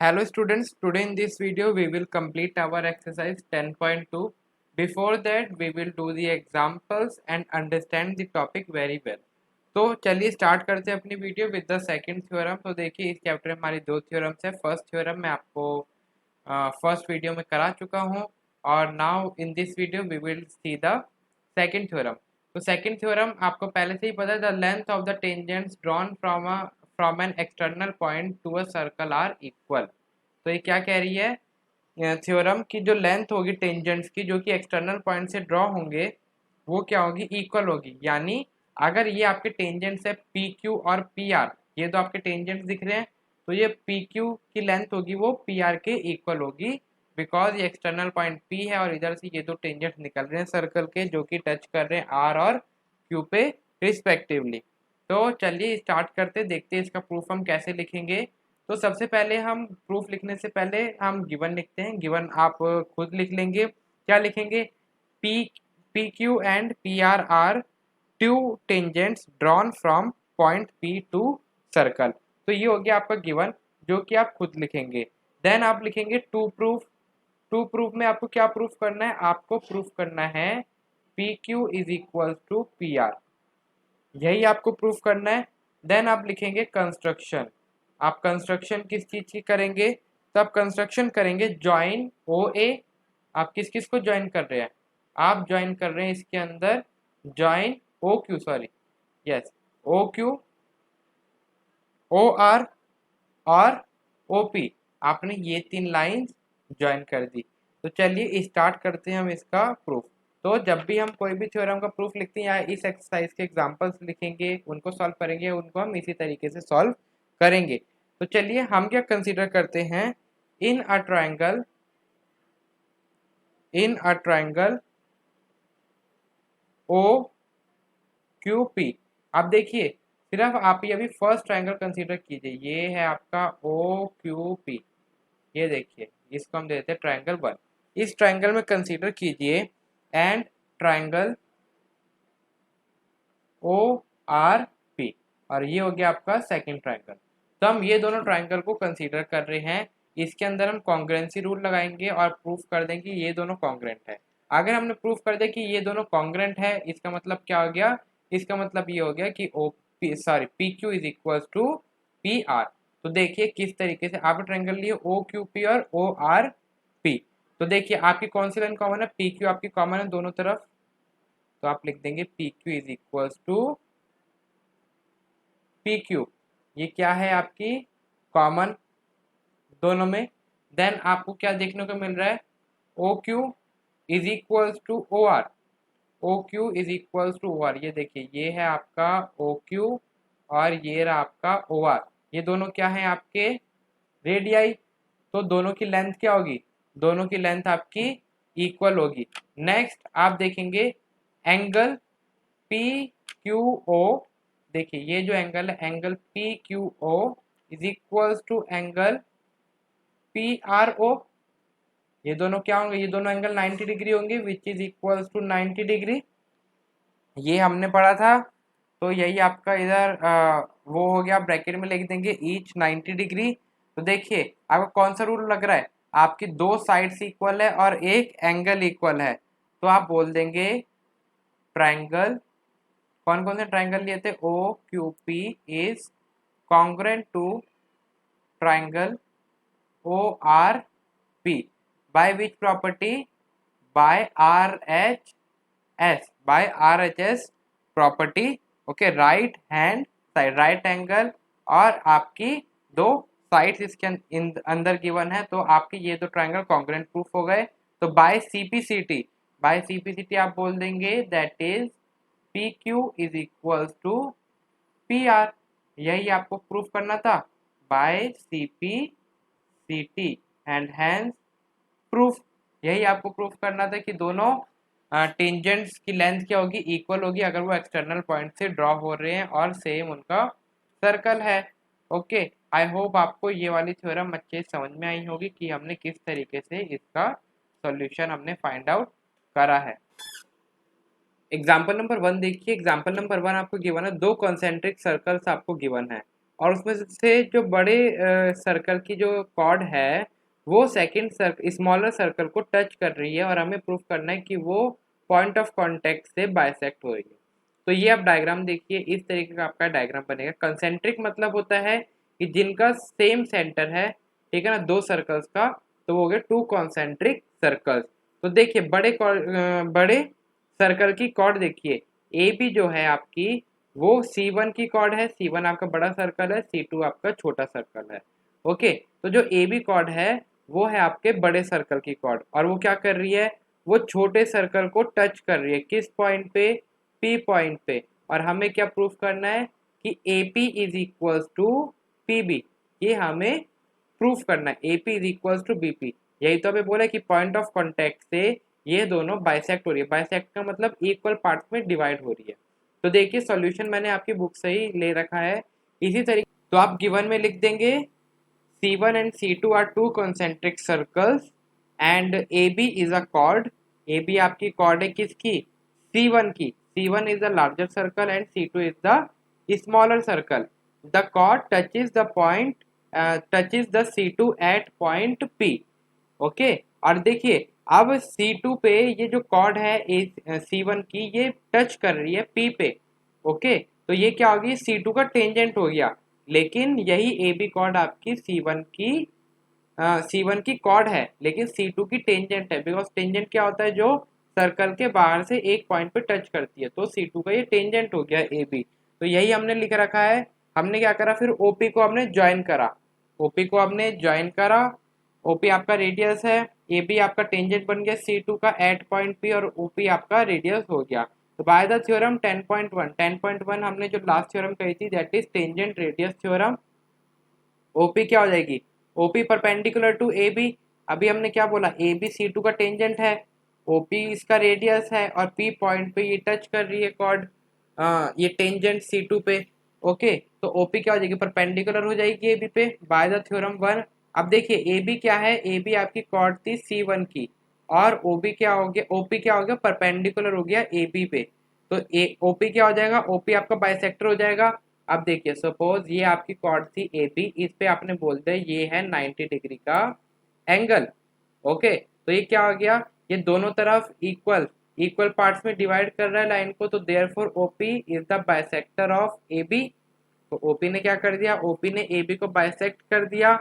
Hello students, today in this video we will complete our exercise 10.2. Before that we will do the examples and understand the topic very well. तो चलिए start करते हैं अपनी video with the second theorem. तो देखिए इस chapter में हमारी दो थ्योरम्स है। फर्स्ट थ्योरम मैं आपको फर्स्ट वीडियो में करा चुका हूँ और now in this video we will see the second theorem. तो सेकंड थ्योरम आपको पहले से ही पता है, the length of the tangents drawn from an external point to a circle are equal. तो ये क्या कह रही है थ्योरम की, जो लेंथ होगी टेंजेंट्स की जो कि एक्सटर्नल पॉइंट से ड्रॉ होंगे वो क्या होगी, इक्वल होगी। यानी अगर ये आपके टेंजेंट्स है पी क्यू और पी आर, ये तो आपके टेंजेंट्स दिख रहे हैं, तो ये पी क्यू की लेंथ होगी वो पी आर के इक्वल होगी, बिकॉज ये एक्सटर्नल पॉइंट पी है और इधर से ये दो टेंजेंट्स निकल रहे हैं सर्कल के जो कि टच कर रहे हैं आर और क्यू पे रिस्पेक्टिवली। तो चलिए स्टार्ट करते, देखते हैं इसका प्रूफ हम कैसे लिखेंगे। तो सबसे पहले हम प्रूफ लिखने से पहले हम गिवन लिखते हैं। गिवन आप खुद लिख लेंगे। क्या लिखेंगे, P P Q and P R are two tangents drawn from point P to circle. तो ये हो गया आपका गिवन जो कि आप खुद लिखेंगे। देन आप लिखेंगे टू प्रूफ। टू प्रूफ में आपको क्या प्रूफ करना है, आपको प्रूफ करना है P Q is equal to P R, यही आपको प्रूफ करना है। देन आप लिखेंगे कंस्ट्रक्शन। आप कंस्ट्रक्शन किस चीज की करेंगे, तो आप कंस्ट्रक्शन करेंगे ज्वाइन ओ ए। आप किस किस को ज्वाइन कर रहे हैं, आप ज्वाइन कर रहे हैं इसके अंदर join O Q, sorry yes, O Q, O R और ओ पी। आपने ये तीन लाइंस ज्वाइन कर दी। तो चलिए स्टार्ट करते हैं हम इसका प्रूफ। तो जब भी हम कोई भी थ्योरम का प्रूफ लिखते हैं या इस एक्सरसाइज के एग्जांपल्स लिखेंगे, उनको सॉल्व करेंगे, उनको हम इसी तरीके से सॉल्व करेंगे। तो चलिए हम क्या कंसीडर करते हैं, in a triangle, in a triangle O Q P. अब देखिए सिर्फ आप ये अभी फर्स्ट ट्रायंगल कंसीडर कीजिए, ये है आपका ओ क्यू पी। ये देखिए इसको हम देते हैं ट्रायंगल वन। इस ट्रायंगल में कंसीडर कीजिए and triangle O R P, और ये हो गया आपका सेकंड ट्रायंगल। तो हम ये दोनों ट्रायंगल को कंसीडर कर रहे हैं। इसके अंदर हम कॉन्ग्रुएंसी रूल लगाएंगे और प्रूफ कर देंगे कि ये दोनों कॉन्ग्रुएंट है। अगर हमने प्रूफ कर दिया कि ये दोनों कॉन्ग्रुएंट है, इसका मतलब क्या हो गया, इसका मतलब ये हो गया कि O P sorry P Q is equal to P R. तो देखिए किस तरीके से आप ट्रायंगल लिए ओ क्यू पी और ओ आर पी। तो देखिए आपकी कौन सी लाइन कॉमन है, पी क्यू आपकी कॉमन है दोनों तरफ, तो आप लिख देंगे P Q is equal to P Q. ये क्या है आपकी कॉमन दोनों में। देन आपको क्या देखने को मिल रहा है, O Q is equals to O R, O Q is equals to O R. ये देखिए ये है आपका ओ क्यू और ये रहा आपका ओ आर। ये दोनों क्या है आपके रेडियाई, तो दोनों की लेंथ क्या होगी, दोनों की लेंथ आपकी इक्वल होगी। नेक्स्ट आप देखेंगे एंगल पी क्यू ओ। देखिए ये जो एंगल है angle P Q O is equals to angle P R O. ये दोनों क्या होंगे, ये दोनों एंगल 90 डिग्री होंगे which is equals to 90 degree. ये हमने पढ़ा था। तो यही आपका इधर वो हो गया, ब्रैकेट में लिख देंगे ईच 90 डिग्री। तो देखिए आपका कौन सा रूल लग रहा है, आपकी दो साइड्स इक्वल है और एक एंगल इक्वल है, तो आप बोल देंगे ट्रायंगल, कौन कौन से ट्रायंगल लिए थे, O Q P is congruent to triangle O R P by which property, by R H S, by R H S property. Okay, right hand side, right angle और आपकी दो साइड्स इसके अंदर गिवन है, तो आपके ये दो ट्रायंगल कॉन्ग्रुएंट प्रूफ हो गए। तो बाय सीपीसीटी, बाय सीपीसीटी आप बोल देंगे that is P Q is equals to P R. यही आपको प्रूफ करना था by CPCT and hence proof. यही आपको प्रूफ करना था कि दोनों टेंजेंट्स की लेंथ क्या होगी, इक्वल होगी अगर वो एक्सटर्नल पॉइंट से ड्रॉ हो रहे हैं और सेम उनका सर्कल है। ओके, आई होप आपको ये वाली थ्योरम अच्छे समझ में आई होगी कि हमने किस तरीके से इसका सॉल्यूशन हमने फाइंड आउट करा है। एग्जाम्पल नंबर वन देखिए। एग्जाम्पल नंबर वन आपको गिवन है, दो कॉन्सेंट्रिक सर्कल्स आपको गिवन है। और उसमें से जो बड़े सर्कल की जो कॉर्ड है वो सेकंड सर्कल स्मॉलर सर्कल को टच कर रही है और हमें प्रूफ करना है कि वो पॉइंट ऑफ कांटेक्ट से बाइसेक्ट हो रही है। तो ये आप डायग्राम देखिए, इस तरीके का आपका डायग्राम बनेगा। कंसेंट्रिक मतलब होता है कि जिनका सेम सेंटर है, ठीक है ना, दो सर्कल्स का, तो वो हो गए टू कॉन्सेंट्रिक सर्कल्स। तो देखिए बड़े सर्कल की कॉर्ड देखिए, ए बी जो है आपकी वो C1 की कॉर्ड है, C1 आपका बड़ा सर्कल है, C2 आपका छोटा सर्कल है। ओके, तो जो ए बी कॉर्ड है वो है आपके बड़े सर्कल की कॉर्ड, और वो क्या कर रही है, वो छोटे सर्कल को टच कर रही है, किस पॉइंट पे, पी पॉइंट पे। और हमें क्या प्रूफ करना है कि A P is equals to P B, ये हमें प्रूफ करना है, A P is equals to B P. यही तो हमें बोला कि पॉइंट ऑफ कॉन्टेक्ट से ये दोनों बाइसेक्ट हो रही है। बाइसेक्ट का मतलब इक्वल पार्ट्स में डिवाइड हो रही है। तो देखिए सॉल्यूशन मैंने आपकी बुक से ही ले रखा है इसी तरीके। तो आप गिवन में लिख देंगे C1 and C2 are two concentric circles and AB is a chord। AB आपकी chord है किसकी, C1 की। C1 is the larger circle and C2 is the smaller circle। The chord touches the point touches the C2 at point P। Okay, और देखिए अब C2 पे ये जो कॉर्ड है C1 की, ये टच कर रही है P पे। ओके, तो ये क्या होगी, C2 का टेंजेंट हो गया। लेकिन यही AB कॉर्ड आपकी C1 की कॉर्ड है, लेकिन C2 की टेंजेंट है। बिकॉज टेंजेंट क्या होता है, जो सर्कल के बाहर से एक पॉइंट पे टच करती है। तो C2 का ये टेंजेंट हो गया AB। तो यही हमने लिख रखा है। हमने क्या करा, फिर OP को हमने ज्वाइन करा, OP को हमने ज्वाइन करा। OP आपका रेडियस है, AB आपका टेंजेंट बन गया C2 का एट पॉइंट P, और OP आपका रेडियस हो गया। तो बाय द थ्योरम 10.1 हमने जो लास्ट थ्योरम कही थी, that is tangent radius theorem. OP क्या हो जाएगी, OP परपेंडिकुलर टू AB। अभी हमने क्या बोला, AB C2 का टेंजेंट है, OP इसका रेडियस है, और P पॉइंट पे ये टच कर रही है कॉर्ड, ये टेंजेंट C2 पे। ओके, तो OP क्या हो जाएगी, परपेंडिकुलर हो जाएगी AB पे बाय द थ्योरम 1। अब देखिए AB क्या है, AB आपकी कॉर्ड थी C1 की, और OB क्या हो गया, OP क्या हो गया, परपेंडिकुलर हो गया AB पे। तो OP क्या हो जाएगा, OP आपका बाइसेक्टर हो जाएगा। अब देखिए सपोज ये आपकी कॉर्ड थी ए बी, इस पे आपने बोल दिया ये है 90 डिग्री का एंगल। ओके, तो ये क्या हो गया, ये दोनों तरफ इक्वल इक्वल पार्ट्स में डिवाइड कर रहा है लाइन को। तो therefore O P is the bisector of A B. तो ओपी ने क्या कर दिया, ओपी ने ए बी को बाइसेक्ट कर दिया,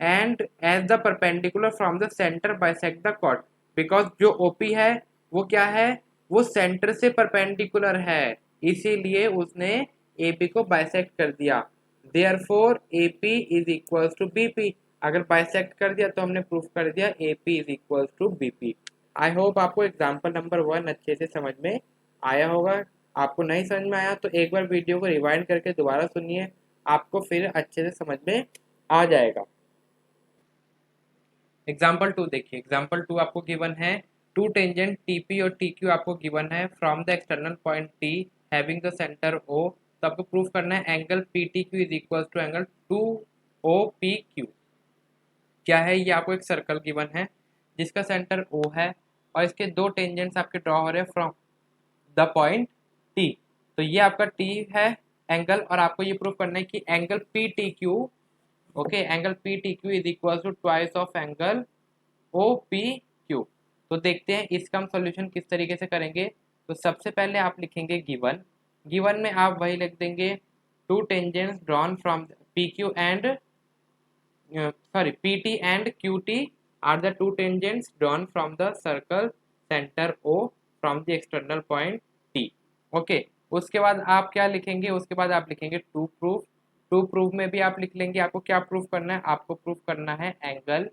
and as the perpendicular from the centre bisect the chord. Because जो ओपी है वो क्या है, वो सेंटर से परपेंडिकुलर है, इसीलिए उसने AP को बाइसेक्ट कर दिया। Therefore AP is equals to BP। अगर बाइसेक्ट कर दिया तो हमने प्रूफ कर दिया AP is equals to BP। I hope आपको एग्जाम्पल नंबर 1 अच्छे से समझ में आया होगा। आपको नहीं समझ में आया तो एक बार वीडियो को रिवाइंड करके दोबारा सुनिए, आपको फिर अच्छे से समझ में आ जाएगा। एग्जाम्पल 2 देखिए, एग्जाम्पल 2 आपको गिवन है टू टेंजेंट TP और TQ आपको गिवन है from the external point T having the centre O। तो आपको प्रूफ करना है angle PTQ is equal to angle 2OPQ। क्या है, ये आपको एक सर्कल गिवन है जिसका सेंटर O है, और इसके दो टेंजेंट्स आपके ड्रॉ हो रहे हैं फ्रॉम द पॉइंट T। तो ये आपका T है एंगल, और आपको ये प्रूफ करना है कि angle PTQ, okay, angle PTQ is equal to twice of angle OPQ। तो देखते हैं इसका हम सॉल्यूशन किस तरीके से करेंगे। तो सबसे पहले आप लिखेंगे गिवन, गिवन में आप वही लिख देंगे to tangents drawn from PQ and PT and QT are the two tangents drawn from the circle center O from the external point T। Okay, उसके बाद आप क्या लिखेंगे, उसके बाद आप लिखेंगे टू प्रूफ। टू प्रूफ में भी आप लिख लेंगे, आपको क्या प्रूफ करना है, आपको प्रूफ करना है angle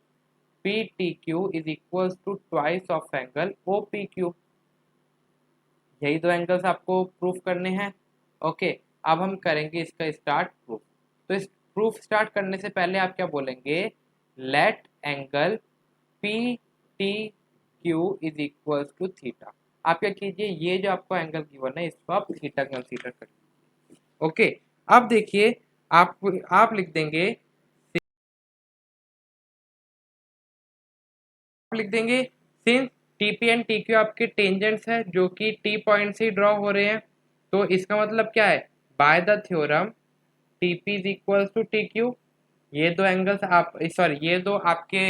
PTQ is equal to twice of angle OPQ। यही दो एंगल्स आपको प्रूफ करने हैं। ओके, अब हम करेंगे इसका स्टार्ट प्रूफ। तो इस प्रूफ स्टार्ट करने से पहले आप क्या बोलेंगे, let angle P T Q is equal to theta. आप क्या कीजिए, ये जो आपको एंगल गिवन है इसको आप थीटा कंसीडर कर लीजिए। ओके, अब देखिए आप लिख देंगे, सिंस TP एंड TQ आपके टेंजेंट्स है जो कि T पॉइंट से ड्रॉ हो रहे हैं, तो इसका मतलब क्या है, by the theorem T P is equal to T Q. ये दो एंगल्स आप सॉरी ये दो आपके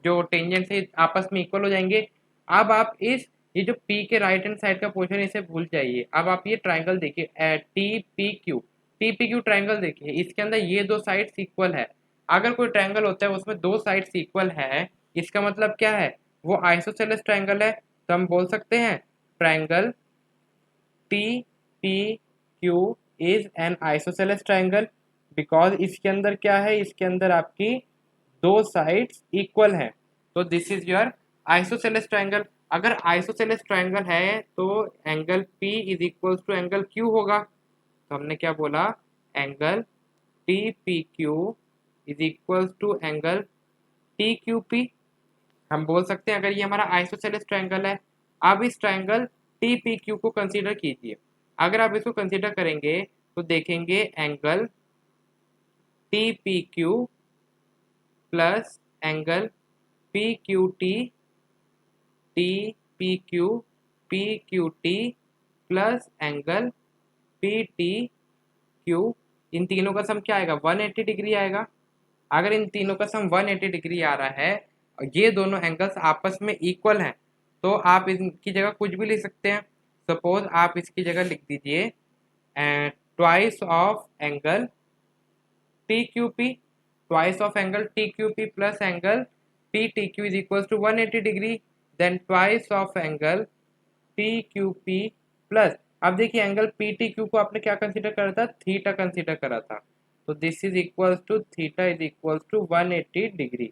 जो टेंजेंट से आपस में इक्वल हो जाएंगे। अब आप इस ये जो P के राइट हैंड साइड का पोर्शन इसे भूल जाइए। अब आप ये ट्राइंगल देखिए टी पी क्यू ट्राइंगल देखिए, इसके अंदर ये दो साइड्स इक्वल है। अगर कोई ट्राइंगल होता है उसमें दो साइड्स इक्वल है, इसका मतलब क्या है, वो आइसोसेलेस ट्राइंगल है। तो हम बोल सकते हैं triangle T P Q is an isosceles triangle because इसके अंदर क्या है, इसके अंदर आपकी दो साइड्स इक्वल हैं। तो this is your isosceles triangle. अगर आइसोसेलेस ट्राइंगल है तो angle P is equal to angle Q होगा। तो हमने क्या बोला, angle T P Q is equal to angle T Q P. हम बोल सकते हैं अगर ये हमारा आइसोसेलेस ट्राइंगल है। अब इस ट्राइंगल टी पी क्यू को कंसीडर कीजिए। अगर आप इसको कंसीडर करेंगे तो देखेंगे angle T P Q plus angle P Q T T P Q T plus angle P T Q, इन तीनों का सम क्या आएगा, 180 डिग्री आएगा। अगर इन तीनों का सम 180 डिग्री आ रहा है और ये दोनों एंगल्स आपस में इक्वल हैं, तो आप इनकी जगह कुछ भी लिख सकते हैं। सपोज आप इसकी जगह लिख दीजिए twice of angle T Q P, twice of angle T Q P plus angle P T Q is equal to 180 degree, then twice of angle P Q P plus, अब देखिए एंगल पी टी क्यू को आपने क्या consider करा था, theta consider करा था। तो this is equal to theta is equal to 180 degree.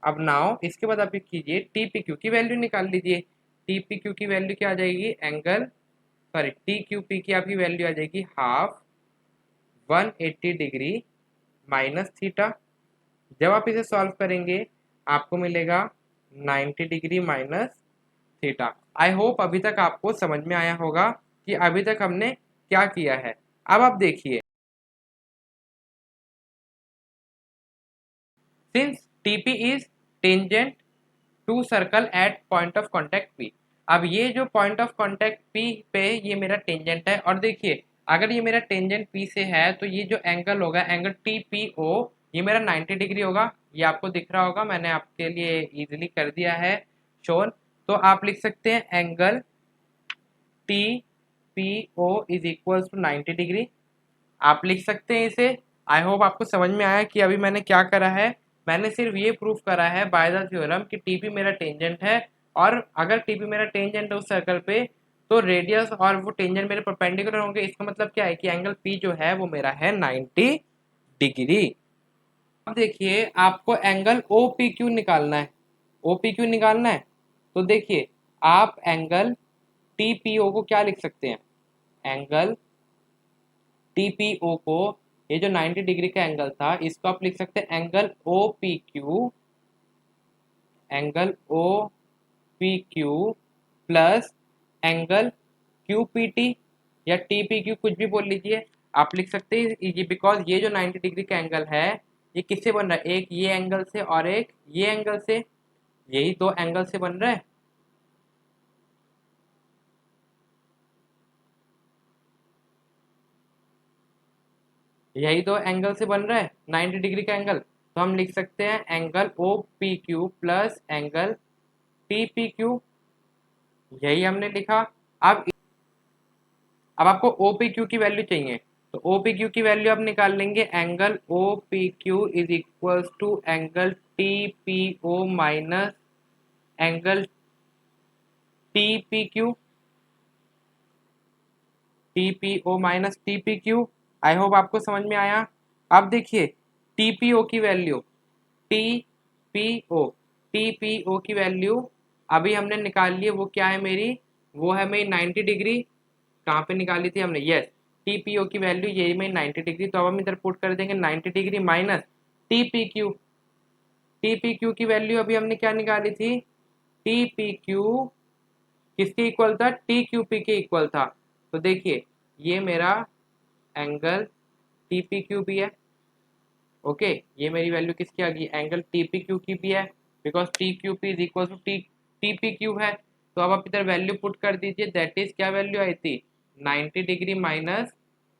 अब नाउ इसके बाद आप कीजिए टी पी क्यू की वैल्यू निकाल लीजिए। टी पी क्यू की वैल्यू क्या आ जाएगी, angle sorry T Q P की आपकी वैल्यू आ जाएगी हाफ 180 डिग्री माइनस थीटा। जब आप इसे सॉल्व करेंगे आपको मिलेगा 90 degree minus theta. I hope अभी तक आपको समझ में आया होगा कि अभी तक हमने क्या किया है। अब आप देखिए, since TP is tangent to circle at point of contact P। अब ये जो पॉइंट ऑफ कॉन्टेक्ट P पे ये मेरा टेंजेंट है, और देखिए अगर ये मेरा टेंजेंट P से है तो ये जो एंगल होगा एंगल TPO ये मेरा 90 डिग्री होगा। ये आपको दिख रहा होगा, मैंने आपके लिए इजीली कर दिया है शोन। तो आप लिख सकते हैं angle TPO is equal to 90 degree, आप लिख सकते हैं इसे। आई होप आपको समझ में आया कि अभी मैंने क्या करा है। मैंने सिर्फ ये प्रूफ करा है बाय द थ्योरम कि टीपी मेरा टेंजेंट है, और अगर टीपी मेरा टेंजेंट है उस सर्कल पे तो रेडियस और वो टेंजेंट मेरे परपेंडिकुलर होंगे। इसका मतलब क्या है कि एंगल पी जो है वो मेरा है 90 डिग्री। अब देखिए आपको एंगल ओ पी क्यू निकालना है। ओ पी क्यू निकालना है तो देखिए आप एंगल टी पी ओ को क्या लिख सकते हैं, एंगल TPO को, ये जो 90 डिग्री का एंगल था इसको आप लिख सकते हैं angle OPQ, angle OPQ plus angle QPT या TPQ कुछ भी बोल लीजिए आप लिख सकते हैं। ये बिकॉज ये जो 90 डिग्री का एंगल है ये किससे बन रहा है, एक ये एंगल से और एक ये एंगल से, यही दो एंगल से बन रहा है। यही दो एंगल से बन रहा है 90 डिग्री का एंगल। तो हम लिख सकते हैं angle OPQ plus angle TPQ, यही हमने लिखा। अब आपको OPQ की वैल्यू चाहिए, तो OPQ की वैल्यू आप निकाल लेंगे angle OPQ is equal to angle TPO minus angle TPQ, TPO minus TPQ। I hope आपको समझ में आया। अब देखिए TPO की वैल्यू, TPO TPO की वैल्यू अभी हमने निकाल ली है, वो क्या है मेरी, वो है मेरी 90 डिग्री। कहाँ पे निकाली थी हमने, यस TPO की वैल्यू यही मेरी 90 डिग्री। तो अब हम इधर पुट कर देंगे 90 डिग्री माइनस TPQ। TPQ की वैल्यू अभी हमने क्या निकाली थी, TPQ किसके इक्वल था, TQP के इक्वल था। तो देखिए ये मेरा एंगल TPQ भी है, ओके ये मेरी वैल्यू किसकी आ गई, एंगल TPQ की भी है, because TQP is equal to TPQ है। तो अब आप इधर वैल्यू पुट कर दीजिए, दैट इज क्या वैल्यू आई थी, 90 degree minus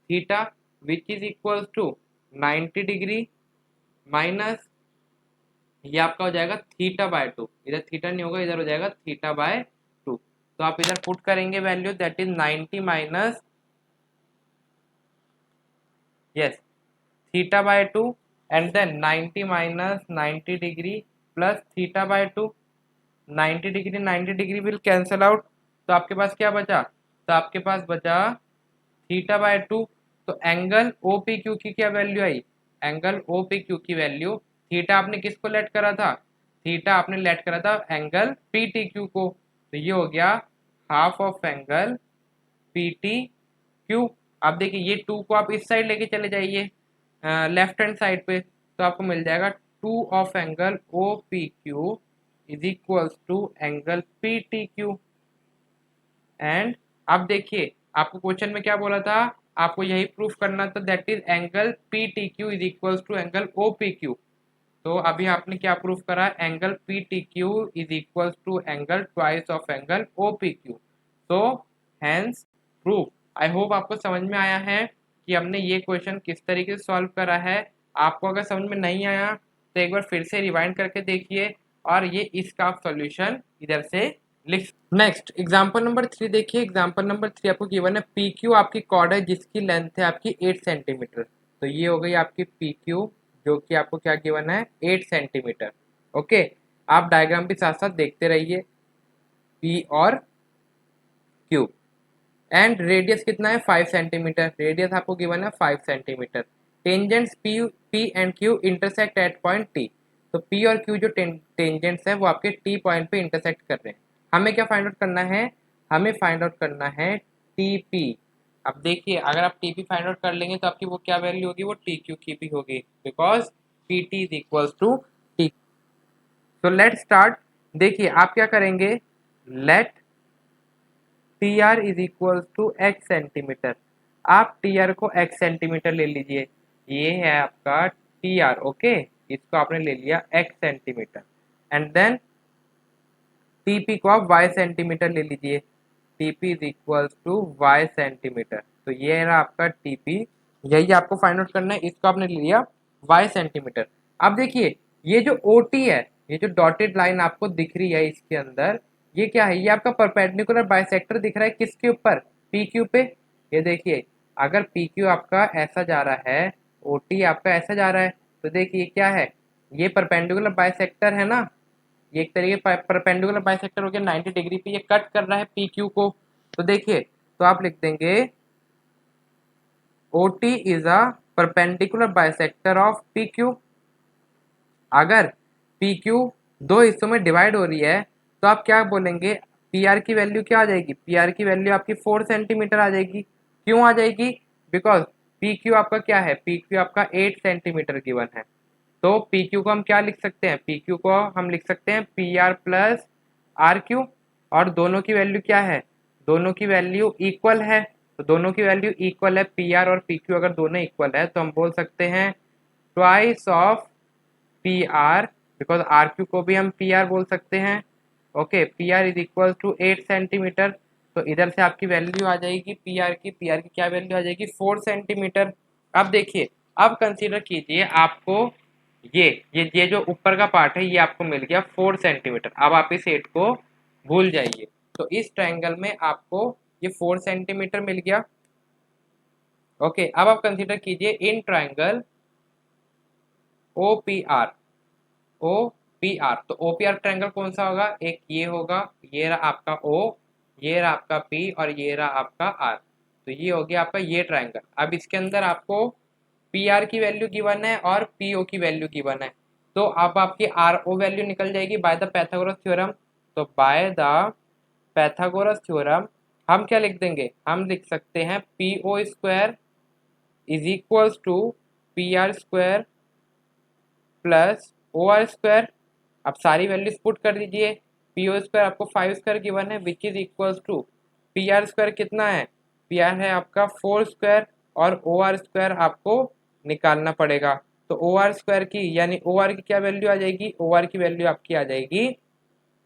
theta which is equal to 90 degree minus ये आपका हो जाएगा थीटा बाय 2, इधर थीटा नहीं होगा, इधर हो जाएगा थीटा बाय 2। तो आप इधर पुट करेंगे value, that is 90 minus, yes, theta by 2 and then 90 minus 90 degree plus theta by 2। 90 degree will cancel out, तो आपके पास क्या बचा, तो आपके पास बचा थीटा बाय 2। तो एंगल ओ पी क्यू की क्या वैल्यू आई, एंगल ओ पी क्यू की वैल्यू, थीटा आपने किसको लेट करा था, थीटा आपने लेट करा था एंगल पी टी क्यू को, तो ये हो गया half of angle P T Q. आप देखिए ये 2 को आप इस साइड लेके चले जाइए लेफ्ट हैंड साइड पे, तो आपको मिल जाएगा 2 of angle O P Q is equals to angle P T Q. And अब देखिए आपको क्वेश्चन में क्या बोला था, आपको यही प्रूफ करना था, that is angle P T Q is equals to angle O P Q. तो अभी आपने क्या प्रूफ करा, angle P T Q is equals to angle twice of angle O P Q. So hence proof. I hope आपको समझ में आया है कि हमने ये क्वेश्चन किस तरीके से सॉल्व करा है। आपको अगर समझ में नहीं आया तो एक बार फिर से रिवाइंड करके देखिए और ये इसका आप सॉल्यूशन इधर से लिख। नेक्स्ट एग्जांपल नंबर 3 देखिए। एग्जांपल नंबर 3 आपको गिवन है पी क्यू आपकी कॉर्ड है जिसकी लेंथ है आपकी 8 सेंटीमीटर। तो ये हो गई आपकी पी क्यू जो कि आपको क्या गिवन है 8 सेंटीमीटर। ओके, आप डायग्राम के साथ साथ देखते रहिए पी और क्यू। एंड रेडियस कितना है 5 सेंटीमीटर, रेडियस आपको गिवन है 5 centimetre. Tangents P and Q intersect at point T. तो पी और क्यू जो टेंजेंट्स है वो आपके टी पॉइंट पे इंटरसेक्ट कर रहे हैं। हमें क्या फाइंड आउट करना है, हमें फाइंड आउट करना है टी पी। अब देखिए अगर आप टी पी फाइंड आउट कर लेंगे तो आपकी वो क्या वैल्यू होगी, वो टी क्यू की भी होगी, because P T is equals to T. तो लेट स्टार्ट। देखिए आप क्या करेंगे, let T R is equal to X centimetre. आप टी आर को एक्स सेंटीमीटर ले लीजिए, ये है आपका टी आर। ओके, इसको आपने ले लिया X centimetre. And then TP को आप वाई सेंटीमीटर ले लीजिए, TP is equal to Y centimetre. तो ये रहा आपका टीपी, यही आपको फाइंड आउट करना है, इसको आपने ले लिया वाई सेंटीमीटर। अब देखिए ये जो ओ टी है, ये जो डॉटेड लाइन आपको दिख रही है इसके अंदर, ये क्या है, ये आपका परपेंडिकुलर बाइसेक्टर दिख रहा है किसके ऊपर, पी क्यू पे। ये देखिए अगर पी क्यू आपका ऐसा जा रहा है, ओ टी आपका ऐसा जा रहा है, तो देखिए क्या है, ये परपेंडिकुलर बाइसेक्टर है ना, ये एक तरीके परपेंडिकुलर बाइसेक्टर हो गया 90 डिग्री पे, ये कट कर रहा है पी क्यू को। तो देखिए तो आप लिख देंगे O T is a perpendicular bisector of P Q. अगर पी क्यू दो हिस्सों में डिवाइड हो रही है तो आप क्या बोलेंगे, पी आर की वैल्यू क्या आ जाएगी, पी आर की वैल्यू आपकी 4 सेंटीमीटर आ जाएगी। क्यों आ जाएगी, बिकॉज पी क्यू आपका क्या है, पी क्यू आपका 8 सेंटीमीटर गिवन है। तो पी क्यू को हम क्या लिख सकते हैं, पी क्यू को हम लिख सकते हैं P R plus R Q. और दोनों की वैल्यू क्या है, दोनों की वैल्यू इक्वल है। तो दोनों की वैल्यू इक्वल है, पी आर और पी क्यू अगर दोनों इक्वल है तो हम बोल सकते हैं twice of P R, because R Q को भी हम पी आर बोल सकते हैं। Okay, P R is equal to 8 centimetre. तो इधर से आपकी वैल्यू आ जाएगी पी आर की क्या वैल्यू आ जाएगी 4 सेंटीमीटर। अब देखिए, अब कंसीडर कीजिए आपको ये जो ऊपर का पार्ट है ये आपको मिल गया 4 सेंटीमीटर। अब आप इस 8 को भूल जाइए। तो इस ट्रायंगल में आपको ये 4 सेंटीमीटर मिल गया। ओके, अब आप कंसीडर कीजिए in triangle O P R, O P R. तो ओ पी आर ट्रायंगल कौन सा होगा, एक ये होगा, ये रहा आपका ओ, ये रहा आपका पी और ये रहा आपका आर। तो ये हो गया आपका ये ट्रायंगल। अब इसके अंदर आपको पी आर की वैल्यू गिवन है और पी ओ की वैल्यू गिवन है। तो अब आपकी आर ओ वैल्यू निकल जाएगी बाय द पैथागोरस थ्योरम। तो बाय द पैथागोरस थ्योरम हम क्या लिख देंगे, हम लिख सकते हैं P O square is equals to P R square plus O R square. अब सारी वैल्यूज पुट कर दीजिए, पी ओ स्क्वायर आपको 5 स्क्वायर गिवन है which is equals to P R square कितना है, पी आर है आपका 4 स्क्वायर और ओ आर स्क्वायर आपको निकालना पड़ेगा। तो ओ आर स्क्वायर की यानी ओ आर की क्या वैल्यू आ जाएगी, ओ आर की वैल्यू आपकी आ जाएगी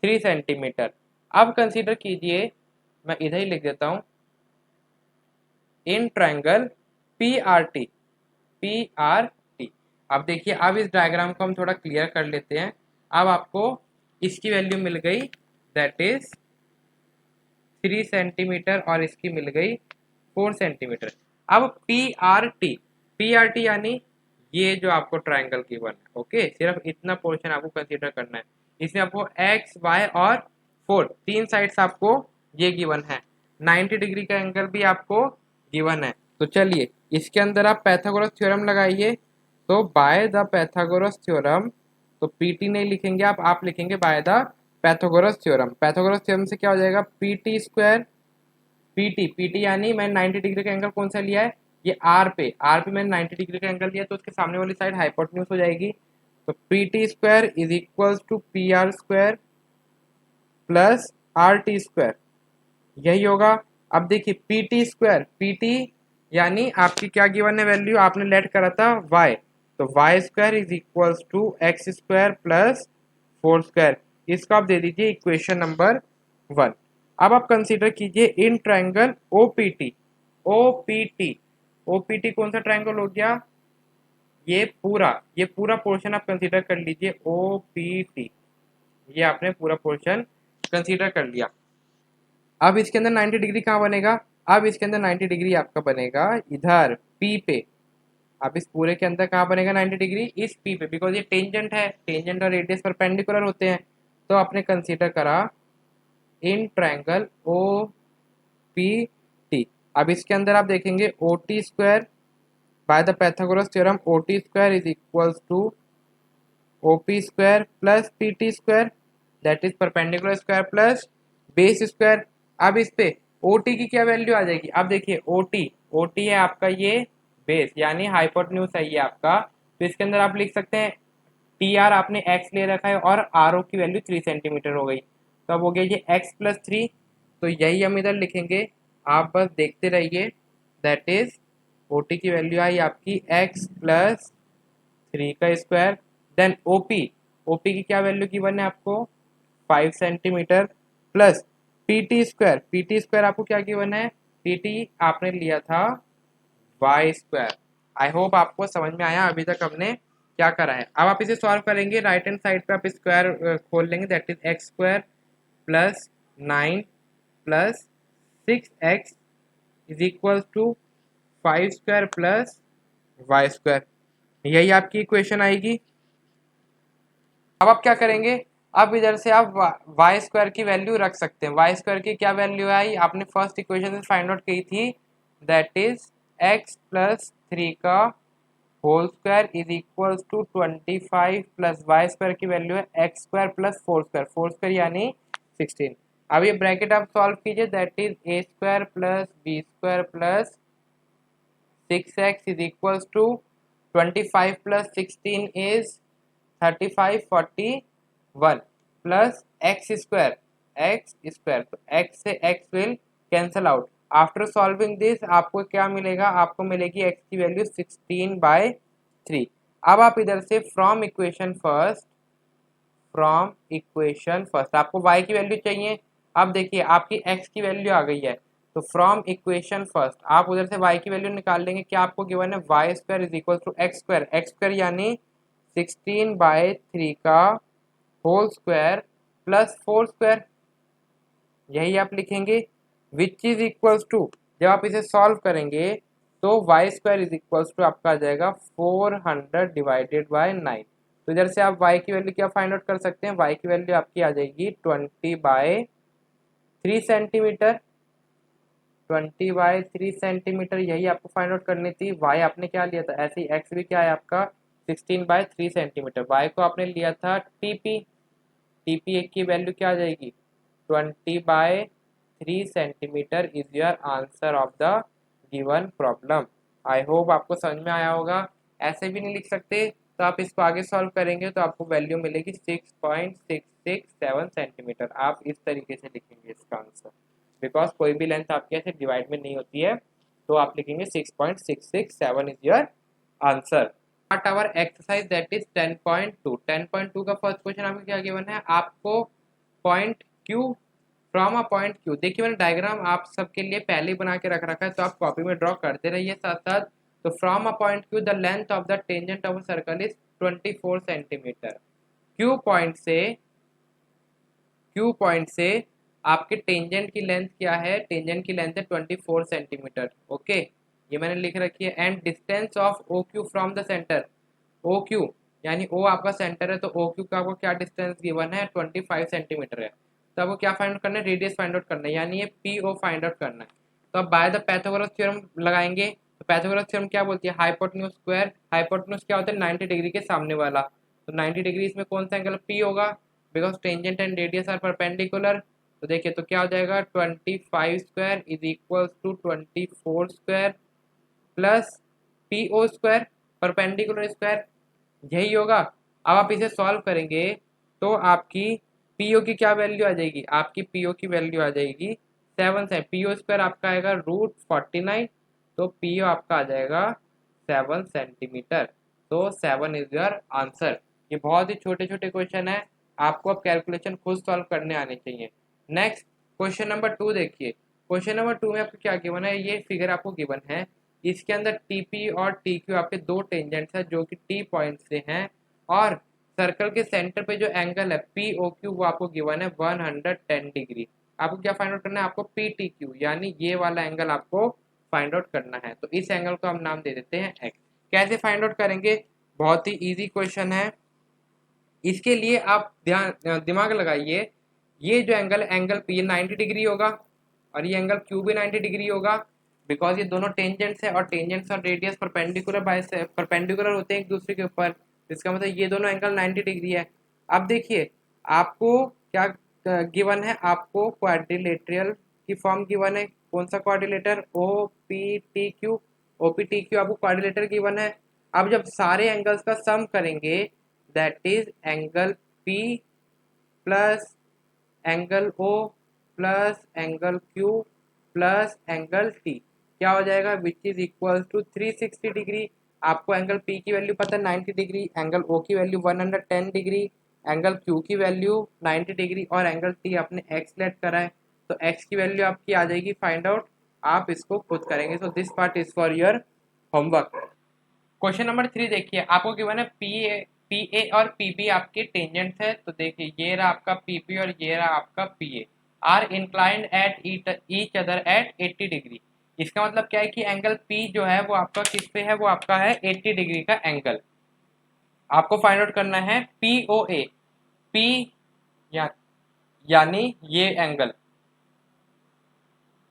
3 सेंटीमीटर। अब कंसीडर कीजिए, मैं इधर ही लिख देता हूँ, इन triangle P R T, P R अब देखिए, अब इस डायग्राम को हम थोड़ा क्लियर कर लेते हैं। अब आपको इसकी वैल्यू मिल गई, दैट इज 3 सेंटीमीटर, और इसकी मिल गई 4 सेंटीमीटर। अब पी आर टी यानी ये जो आपको ट्राइंगल गिवन है, ओके, सिर्फ इतना पोर्शन आपको कंसीडर करना है। इसमें आपको एक्स, वाई और 4 तीन साइड्स आपको ये गिवन है। 90 डिग्री का एंगल भी आपको गिवन है। तो चलिए इसके अंदर आप पैथागोरस थ्योरम लगाइए। तो बाय द पैथागोरस थ्योरम, तो पीटी नहीं लिखेंगे आप लिखेंगे bye the Pythagoras theorem. Pythagoras theorem से क्या हो जाएगा, पीटी स्क्वायर, पीटी यानी मैंने 90 डिग्री का एंगल कौन सा लिया है, ये आर पे मैंने 90 डिग्री का एंगल लिया, तो उसके सामने वाली साइड हाइपोटेन्यूज हो जाएगी। तो PT square is equals to P R square plus R T square, यही होगा। अब देखिए पीटी स्क्वायर, पीटी यानी आपकी क्या गिवन है वैल्यू, आपने लेट करा था वाई, तो Y square is equals to X square plus 4 square. इसको आप दे दीजिए इक्वेशन नंबर 1। अब आप कंसीडर कीजिए in triangle OPT, OPT, OPT कौन सा ट्राइंगल हो गया, ये पूरा पोर्शन आप कंसीडर कर लीजिए ओपीटी, ये आपने पूरा पोर्शन कंसीडर कर लिया। अब इसके अंदर 90 डिग्री कहाँ बनेगा, अब इसके अंदर 90 डिग्री आपका बनेगा इधर पी पे। अब इस पूरे के अंदर कहाँ बनेगा 90 डिग्री, इस पी पे, बिकॉज ये टेंजेंट है, टेंजेंट और रेडियस परपेंडिकुलर होते हैं। तो आपने कंसीडर करा in triangle O P T. अब इसके अंदर आप देखेंगे O T square by the Pythagoras theorem, O T square is equals to O P square plus P T square, that is perpendicular square plus base square. अब इस पे O T की क्या वैल्यू आ जाएगी, अब देखिए ओ टी है आपका ये बेस यानी हाइपोटेन्यूज है ये आपका। तो इसके अंदर आप लिख सकते हैं टी आर आपने एक्स ले रखा है और आर ओ की वैल्यू 3 सेंटीमीटर हो गई। तो अब हो गया ये एक्स प्लस 3, तो यही हम इधर लिखेंगे, आप बस देखते रहिए। दैट इज ओ टी की वैल्यू आई आपकी एक्स प्लस 3 का स्क्वायर। देन ओपी, ओपी की क्या वैल्यू गिवन है आपको 5 centimetre plus PT square, PT square आपको क्या गिवन है, पीटी आपने लिया था वाई स्क्वायर। आई होप आपको समझ में आया अभी तक हमने क्या करा है। अब आप इसे सॉल्व करेंगे, राइट हैंड साइड पे आप स्क्वायर खोल लेंगे, that is X square plus 9 plus 6x is equal to 5 square plus Y square, यही आपकी इक्वेशन आएगी। अब आप क्या करेंगे, अब इधर से आप वाई स्क्वायर की वैल्यू रख सकते हैं। वाई स्क्वायर की क्या वैल्यू आई, आपने फर्स्ट इक्वेशन से फाइंड आउट की थी, दैट इज एक्स प्लस 3 का whole square is equal to 25 plus Y square की वैल्यू है X square plus 4 square, 4 square यानी 16। अब ये ब्रैकेट आप सॉल्व कीजिए, that is A square plus B square plus 6x is equals to 25 plus 16 is 35, 41 plus x square, तो x से x will cancel out। After solving this आपको क्या मिलेगा, आपको मिलेगी x की वैल्यू 16/3। अब आप इधर से फ्रॉम इक्वेशन फर्स्ट आपको y की वैल्यू चाहिए। अब देखिए आपकी x की वैल्यू आ गई है, तो फ्रॉम इक्वेशन फर्स्ट आप उधर से y की वैल्यू निकाल लेंगे। क्या आपको गिवन है, Y square is equal to X square यानी 16/3 का होल स्क्वायर प्लस 4 स्क्वायर, यही आप लिखेंगे, विच इज इक्वल्स टू, जब आप इसे सॉल्व करेंगे तो Y square is equals to आपका आ जाएगा 400 डिवाइडेड बाय 9। तो इधर से आप y की वैल्यू क्या फाइंड आउट कर सकते हैं, y की वैल्यू आपकी आ जाएगी 20/3 सेंटीमीटर, 20/3 सेंटीमीटर, यही आपको फाइंड आउट करनी थी। y आपने क्या लिया था, ऐसे ही x भी क्या है आपका 16/3 सेंटीमीटर, y को आपने लिया था टीपी, टीपी एक की वैल्यू क्या आ जाएगी 20/3 centimetre is your answer of the given problem. I hope आपको समझ में आया होगा। ऐसे भी नहीं लिख सकते तो आप इसको आगे सॉल्व करेंगे तो आपको वैल्यू मिलेगी 6.667 सेंटीमीटर। आप इस तरीके से लिखेंगे इसका आंसर, बिकॉज कोई भी लेंथ आपके ऐसे डिवाइड में नहीं होती है, तो आप लिखेंगे 6.667 is your answer. Part our exercise that is 10.2। 10.2 का फर्स्ट क्वेश्चन आपको क्या गिवन है, आपको point Q from a point Q, देखिए मैंने डायग्राम आप सबके लिए पहले ही बना के रख रखा है, तो आप कॉपी में ड्रॉ करते रहिए साथ साथ। तो from a point Q the length of the tangent of a circle is 24 centimetre. Q point से आपके टेंजेंट की लेंथ क्या है, टेंजेंट की लेंथ है 24 सेंटीमीटर। ओके, ये मैंने लिख रखी है। And distance of O Q from the centre, O Q यानी ओ आपका सेंटर है, तो ओ क्यू का आपको क्या डिस्टेंस गिवन है, 25 सेंटीमीटर है। तो आपको क्या फाइंड आउट करना है, रेडियस फाइंड आउट करना है, यानी ये पी ओ फाइंड आउट करना है। तो अब बाय द पैथागोरस थ्योरम लगाएंगे। तो पैथागोरस थ्योरम क्या बोलती है, हाइपोटेन्यूज स्क्वायर, हाइपोटेन्यूज क्या होता है, 90 डिग्री के सामने वाला। तो 90 डिग्री इसमें कौन सा एंगल, पी होगा, because tangent and radius are perpendicular. तो देखिए तो क्या हो जाएगा, 25 square is equals to 24 square plus P O square, perpendicular square, यही होगा। अब आप इसे सॉल्व करेंगे तो आपकी पीओ की क्या वैल्यू आ जाएगी, आपकी पीओ की वैल्यू आ जाएगी 7 से, पीओ स्क्वायर आपका आएगा √49, तो पीओ आपका आ जाएगा 7 सेंटीमीटर। तो 7 इज योर आंसर। ये बहुत ही छोटे छोटे क्वेश्चन है, आपको अब कैलकुलेशन खुद सॉल्व करने आने चाहिए। नेक्स्ट क्वेश्चन नंबर 2 देखिए। क्वेश्चन नंबर 2 में आपको क्या गिवन है, ये फिगर आपको गिवन है। इसके अंदर टीपी और टी क्यू आपके दो टेंजेंट्स हैं जो कि टी पॉइंट से हैं, और सर्कल के सेंटर पे जो एंगल है पी ओ क्यू वो आपको गिवन है 110 डिग्री। आपको क्या फाइंड आउट करना है, आपको पी टी क्यू यानी ये वाला एंगल आपको फाइंड आउट करना है। तो इस एंगल को हम नाम दे देते हैं एक्स। कैसे फाइंड आउट करेंगे, बहुत ही इजी क्वेश्चन है। इसके लिए आप दिमाग लगाइए, ये जो एंगल एंगल पी 90 डिग्री होगा और ये एंगल क्यू भी 90 डिग्री होगा, बिकॉज ये दोनों टेंजेंट्स है और टेंजेंट्स और रेडियस परपेंडिकुलर होते हैं एक दूसरे के ऊपर। इसका मतलब ये दोनों एंगल 90 डिग्री है। अब देखिए आपको क्या गिवन है, आपको क्वाड्रिलेटरल की फॉर्म गिवन है। कौन सा quadrilateral, O P T Q, O P T Q आपको क्वाड्रिलेटर गिवन है। अब जब सारे एंगल्स का सम करेंगे, that is angle P plus angle O plus angle Q plus angle T, क्या हो जाएगा, which is equal to 360 degree. आपको एंगल P की वैल्यू पता है 90 डिग्री, एंगल O की वैल्यू 110 डिग्री, एंगल Q की वैल्यू 90 डिग्री और एंगल T आपने x लेट करा है, तो x की वैल्यू आपकी आ जाएगी फाइंड आउट। आप इसको खुद करेंगे। So this part is for your homework. Question number 3 देखिए, आपको गिवन है पी ए और पी बी आपके टेंजेंट्स है। तो देखिए ये रहा आपका पी बी और ये रहा आपका P A, are inclined at each other at 80 degree. इसका मतलब क्या है कि एंगल पी जो है वो आपका किस पे है, वो आपका है 80 डिग्री का एंगल। आपको फाइंड आउट करना है पी ओ ए, पी या, यानी ये एंगल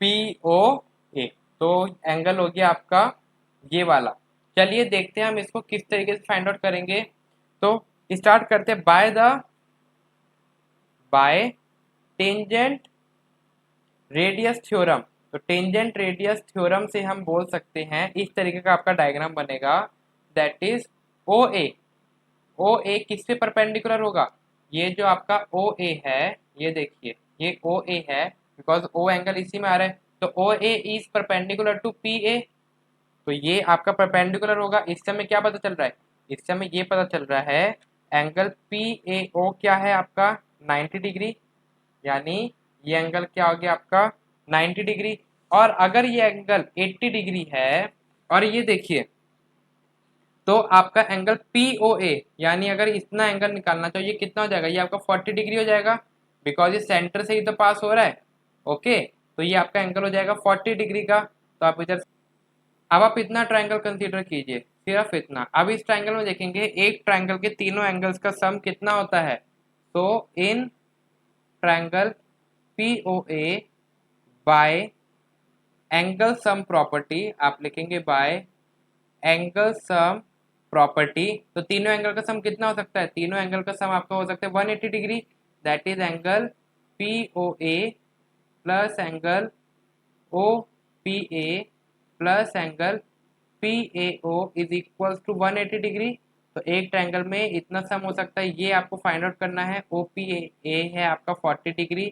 पी ओ ए, तो एंगल हो गया आपका ये वाला। चलिए देखते हैं हम इसको किस तरीके से फाइंड आउट करेंगे। तो स्टार्ट करते हैं बाय टेंजेंट रेडियस थ्योरम। तो टेंजेंट रेडियस थ्योरम से हम बोल सकते हैं, इस तरीके का आपका डायग्राम बनेगा, दैट इज ओ ए किस पे परपेंडिकुलर होगा, ये जो आपका ओ ए है, ये देखिए ये ओ ए है, बिकॉज ओ एंगल इसी में आ रहा है, तो O A is perpendicular to P A, तो ये आपका परपेंडिकुलर होगा। इस समय क्या पता चल रहा है, इस समय ये पता चल रहा है एंगल पी ए ओ क्या है आपका 90 डिग्री, यानी ये एंगल क्या हो गया आपका 90 डिग्री। और अगर ये एंगल 80 डिग्री है, और ये देखिए तो आपका एंगल पी ओ ए, यानी अगर इतना एंगल निकालना तो ये कितना हो जाएगा, ये आपका 40 डिग्री हो जाएगा, बिकॉज ये सेंटर से ही तो पास हो रहा है। ओके, तो ये आपका एंगल हो जाएगा 40 डिग्री का। तो आप इधर, अब आप इतना ट्रायंगल कंसीडर कीजिए, सिर्फ इतना। अब इस ट्रायंगल में देखेंगे एक ट्रायंगल के तीनों एंगल्स का सम कितना होता है। तो in triangle P O A by angle sum property, आप लिखेंगे बाय एंगल सम प्रॉपर्टी, तो तीनों एंगल का सम कितना हो सकता है, तीनों एंगल का सम आपका हो सकता है 180 degree, that is angle P O A plus angle O P A plus angle P A O is equal to 180 degree. तो एक ट्रायंगल में इतना सम हो सकता है, ये आपको फाइंड आउट करना है। ओ पी ए है आपका 40 degree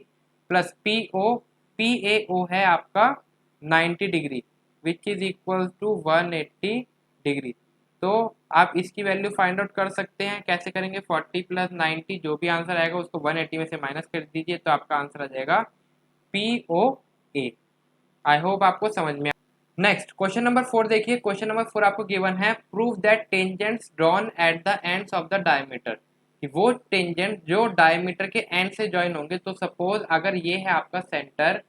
plus P A O है आपका 90 degree, which is equal to 180 degree. तो आप इसकी वैल्यू फाइंड आउट कर सकते हैं। कैसे करेंगे, 40 प्लस 90, जो भी आंसर आएगा उसको 180 में से माइनस कर दीजिए, तो आपका आंसर आ जाएगा पी ओ ए। आई होप आपको समझ में नेक्स्ट क्वेश्चन नंबर 4 देखिए। क्वेश्चन नंबर 4 आपको गिवन है, prove that tangents drawn at the ends of the diameter, कि वो टेंजेंट जो डायमीटर के एंड से ज्वाइन होंगे। तो सपोज अगर ये है आपका सेंटर,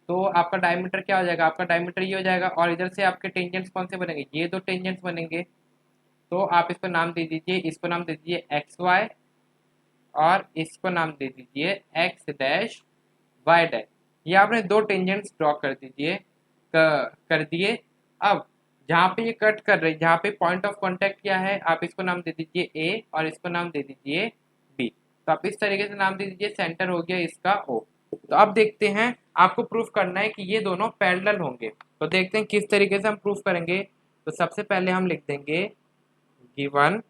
तो आपका डायमीटर क्या हो जाएगा, आपका डायमीटर ये हो जाएगा, और इधर से आपके टेंजेंट्स कौन से बनेंगे, ये दो टेंजेंट्स बनेंगे। तो आप इसको नाम दे दीजिए, इसको नाम दे दीजिए एक्स वाई, और इसको नाम दे दीजिए एक्स डैश वाई डैश। ये आपने दो टेंजेंट्स ड्रॉ कर दीजिए, कर दिए। अब जहाँ पे ये कट कर रहे हैं, जहाँ पे पॉइंट ऑफ कांटेक्ट क्या है, आप इसको नाम दे दीजिए ए, और इसको नाम दे दीजिए बी। तो आप इस तरीके से नाम दे दीजिए, सेंटर हो गया इसका ओ। तो अब देखते हैं, आपको प्रूफ करना है कि ये दोनों पैरेलल होंगे। तो देखते हैं किस तरीके से हम प्रूफ करेंगे। तो सबसे पहले हम लिख देंगे गिवन,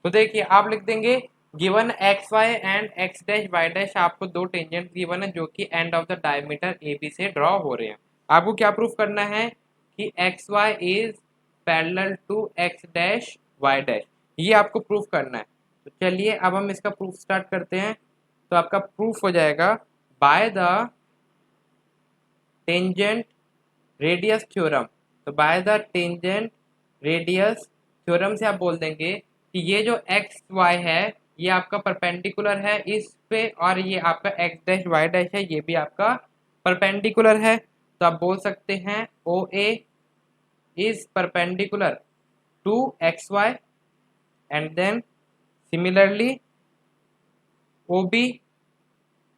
तो देखिए आप लिख देंगे given X Y and X dash Y dash, आपको दो टेंजेंट गिवन है जो कि end of the diameter A B से ड्रॉ हो रहे हैं। आपको क्या प्रूफ करना है कि X Y is parallel to X dash Y dash, ये आपको प्रूफ करना है। तो चलिए अब हम इसका प्रूफ स्टार्ट करते हैं। तो आपका प्रूफ हो जाएगा by the tangent radius theorem. तो by the tangent radius theorem से आप बोल देंगे कि ये जो एक्स वाई है, ये आपका परपेंडिकुलर है इस पे, और ये आपका एक्स डैश वाई डैश है, ये भी आपका परपेंडिकुलर है। तो आप बोल सकते हैं O A is perpendicular to X Y, and then similarly O B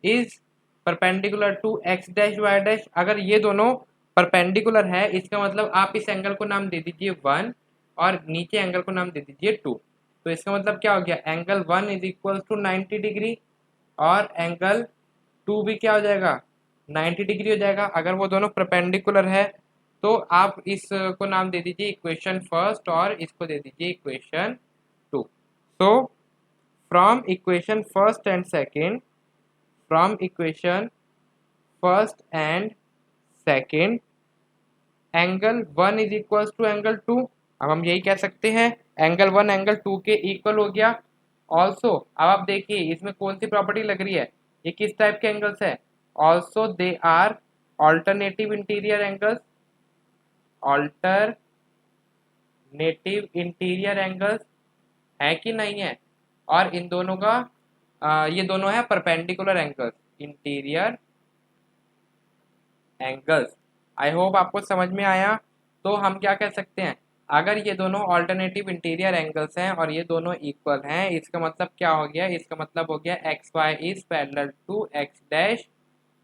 is perpendicular to X dash Y dash. अगर ये दोनों परपेंडिकुलर है, इसका मतलब आप इस एंगल को नाम दे दीजिए 1, और नीचे एंगल को नाम दे दीजिए 2। तो इसका मतलब क्या हो गया, angle 1 is equal to 90 degree, और एंगल 2 भी क्या हो जाएगा, 90 डिग्री हो जाएगा। अगर वो दोनों परपेंडिकुलर है, तो आप इसको नाम दे दीजिए इक्वेशन फर्स्ट, और इसको दे दीजिए equation 2। So from equation first and second, from equation first and second, angle 1 is equal to angle 2। अब हम यही कह सकते हैं एंगल 1 एंगल 2 के इक्वल हो गया। ऑल्सो अब आप देखिए इसमें कौन सी प्रॉपर्टी लग रही है, ये किस टाइप के एंगल्स है, also they are alternative interior angles, alternative interior angles है कि नहीं है। और इन दोनों का ये दोनों है परपेंडिकुलर एंगल्स, इंटीरियर एंगल्स। आई होप आपको समझ में आया। तो हम क्या कह सकते हैं, अगर ये दोनों ऑल्टरनेटिव इंटीरियर एंगल्स हैं और ये दोनों इक्वल हैं, इसका मतलब क्या हो गया, इसका मतलब हो गया X Y is parallel to X dash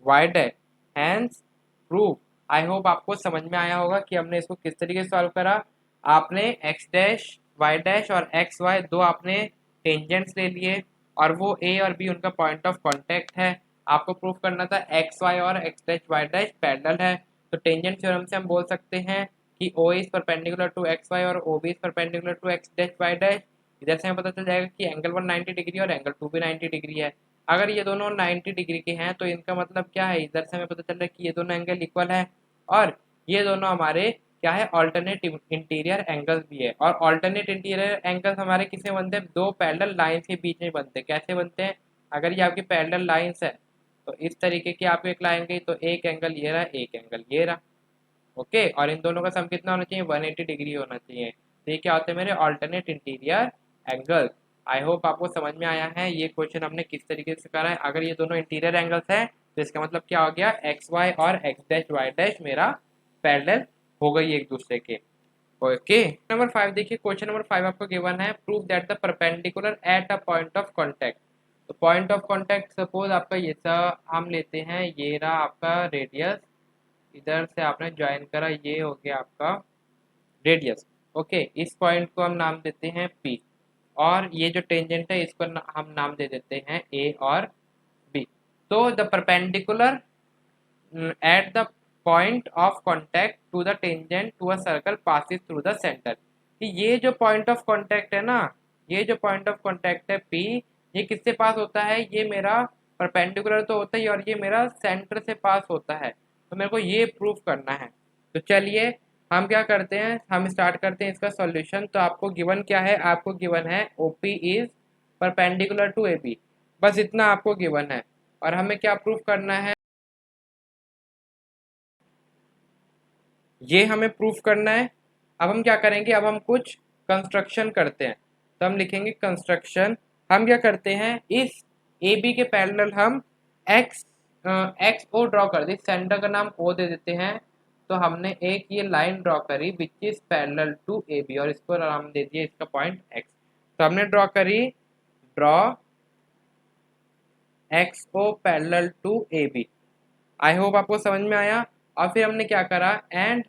Y dash, hence prove. I hope आपको समझ में आया होगा कि हमने इसको किस तरीके से सॉल्व करा। आपने एक्स डैश वाई डैश और एक्स वाई दो आपने टेंजेंट्स ले लिए, और वो ए और बी उनका पॉइंट ऑफ कांटेक्ट है। आपको प्रूफ करना था एक्स वाई और X dash Y dash parallel है। तो टेंजेंट थ्योरम से हम बोल सकते हैं कि O is perpendicular to X Y और O B is perpendicular to X dash Y dash. इधर से हमें पता चल जाएगा कि एंगल 1 90 डिग्री और एंगल 2 भी 90 डिग्री है। अगर ये दोनों 90 डिग्री के हैं, तो इनका मतलब क्या है, इधर से हमें पता चल रहा है कि ये दोनों एंगल इक्वल है, और ये दोनों हमारे क्या है, ऑल्टरनेट इंटीरियर एंगल्स भी है। और ऑल्टरनेट इंटीरियर एंगल्स हमारे किसमें बनते हैं, दो पैरेलल लाइंस के बीच में बनते हैं। कैसे बनते हैं, अगर ये आपकी पैरेलल लाइंस है, तो इस तरीके की आपको एक लाइन गई, तो एक एंगल ये रहा, एक एंगल ये रहा, ओके। और इन दोनों का सम कितना होना चाहिए, 180 डिग्री होना चाहिए। तो ये क्या होते हैं, मेरे ऑल्टरनेट इंटीरियर एंगल। आई होप आपको समझ में आया है ये क्वेश्चन हमने किस तरीके से करा है। अगर ये दोनों इंटीरियर एंगल्स हैं, तो इसका मतलब क्या हो गया, एक्स वाई और एक्स डैश वाई डैश मेरा पैरेलल हो गई एक दूसरे के, ओके। नंबर 5 देखिए, क्वेश्चन नंबर 5 आपको गिवन है, prove that the perpendicular at a point of contact. तो पॉइंट ऑफ कांटेक्ट सपोज आपका ये सा हम लेते हैं, ये रहा आपका रेडियस, इधर से आपने ज्वाइन करा, ये हो गया आपका रेडियस, ओके। इस पॉइंट को हम नाम देते हैं पी, और ये जो टेंजेंट है इसको हम नाम दे देते हैं ए और बी। तो the perpendicular at the point of contact to the tangent to a circle passes through the center। कि ये जो पॉइंट ऑफ कांटेक्ट है ना, ये जो पॉइंट ऑफ कांटेक्ट है P, ये किससे पास होता है, ये मेरा परपेंडिकुलर तो होता है, और ये मेरा सेंटर से पास होता है। तो मेरे को ये प्रूफ करना है। तो चलिए हम क्या करते हैं, हम स्टार्ट करते हैं इसका सॉल्यूशन। तो आपको गिवन क्या है, आपको गिवन है OP is perpendicular to AB। बस इतना आपको गिवन है और हमें क्या प्रूफ करना है, ये हमें प्रूफ करना है। अब हम क्या करेंगे, अब हम कुछ कंस्ट्रक्शन करते हैं। तो हम लिखेंगे कंस्ट्रक्शन। हम क्या करते हैं, इस ए बी के पैरेलल हम एक्स एक्स ओ ड्रॉ कर दी, सेंटर का नाम ओ दे देते हैं। तो हमने एक ये लाइन ड्रॉ करी which is parallel to A B और इसको नाम दे दिया इसका पॉइंट एक्स। तो हमने ड्रॉ करी, draw X O parallel to A B. I hope आपको समझ में आया। और फिर हमने क्या करा, एंड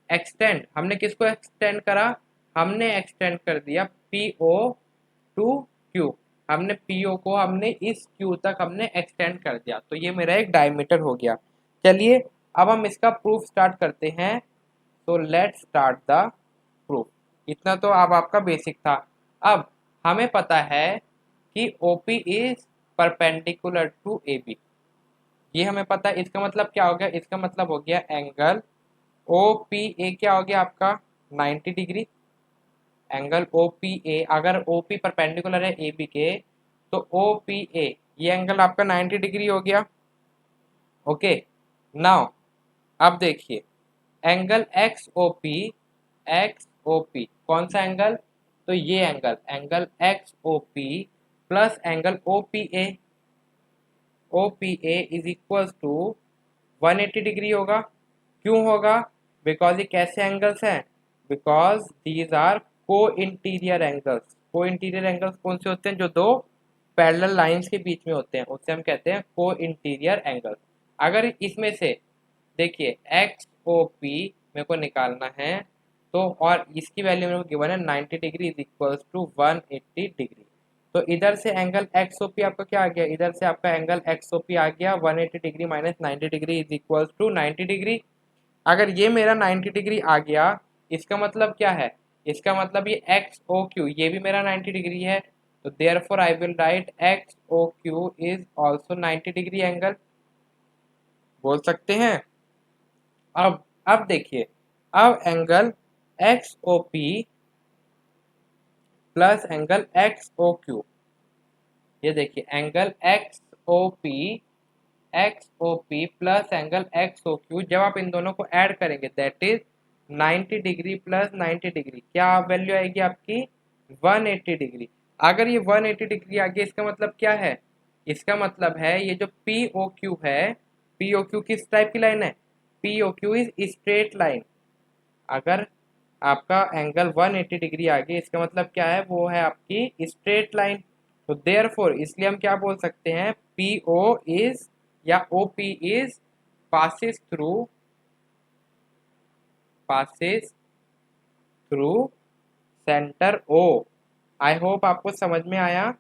एक्सटेंड। हमने किसको एक्सटेंड करा, हमने एक्सटेंड कर दिया पी ओ टू क्यू। हमने पी ओ को हमने इस क्यू तक हमने एक्सटेंड कर दिया। तो ये मेरा एक डायमीटर हो गया। चलिए अब हम इसका प्रूफ स्टार्ट करते हैं। तो लेट्स स्टार्ट द प्रूफ। इतना तो अब आपका बेसिक था। अब हमें पता है कि OP is perpendicular to AB। ये हमें पता है। इसका मतलब क्या हो गया, इसका मतलब हो गया एंगल OPA क्या हो गया आपका 90 डिग्री। एंगल OPA, अगर OP परपेंडिकुलर है AB के तो OPA ये एंगल आपका 90 डिग्री हो गया। ओके, नाउ अब देखिए एंगल XOP कौन सा एंगल, तो ये angle angle XOP plus angle OPA is equal to 180 degree होगा। क्यों होगा, बिकॉज ये कैसे एंगल्स हैं, because these are co interior angles. Co interior angles कौन से होते हैं, जो दो पैरेलल लाइंस के बीच में होते हैं, उससे हम कहते हैं को इंटीरियर एंगल। अगर इसमें से देखिए एक्स ओ पी मेरे को निकालना है, तो और इसकी वैल्यू मेरे को गिवन है 90 degree is equals to 180 degree. तो इधर से एंगल एक्स ओ पी आपका क्या आ गया, इधर से आपका एंगल एक्स ओ पी आ गया 180 degree minus 90 degree is equals to 90 degree. अगर ये मेरा 90 डिग्री आ गया, इसका मतलब क्या है, इसका मतलब ये एक्स ओ क्यू ये भी मेरा 90 डिग्री है। तो therefore I will write X O Q is also 90 degree angle, बोल सकते हैं। अब देखिए, अब angle X O P plus angle X O Q, ये देखिए angle X O P plus angle X O Q, जब आप इन दोनों को ऐड करेंगे that is 90 degree plus 90 degree, क्या वैल्यू आएगी आपकी 180 डिग्री। अगर ये 180 डिग्री आ गई, इसका मतलब क्या है, इसका मतलब है ये जो पी ओ क्यू है, पी ओ क्यू किस टाइप की लाइन है, P O Q is straight line. अगर आपका एंगल 180 डिग्री आ गई, इसका मतलब क्या है, वो है आपकी स्ट्रेट लाइन। तो देयरफॉर इसलिए हम क्या बोल सकते हैं, पी ओ इज या O P is passes through centre O. I hope आपको समझ में आया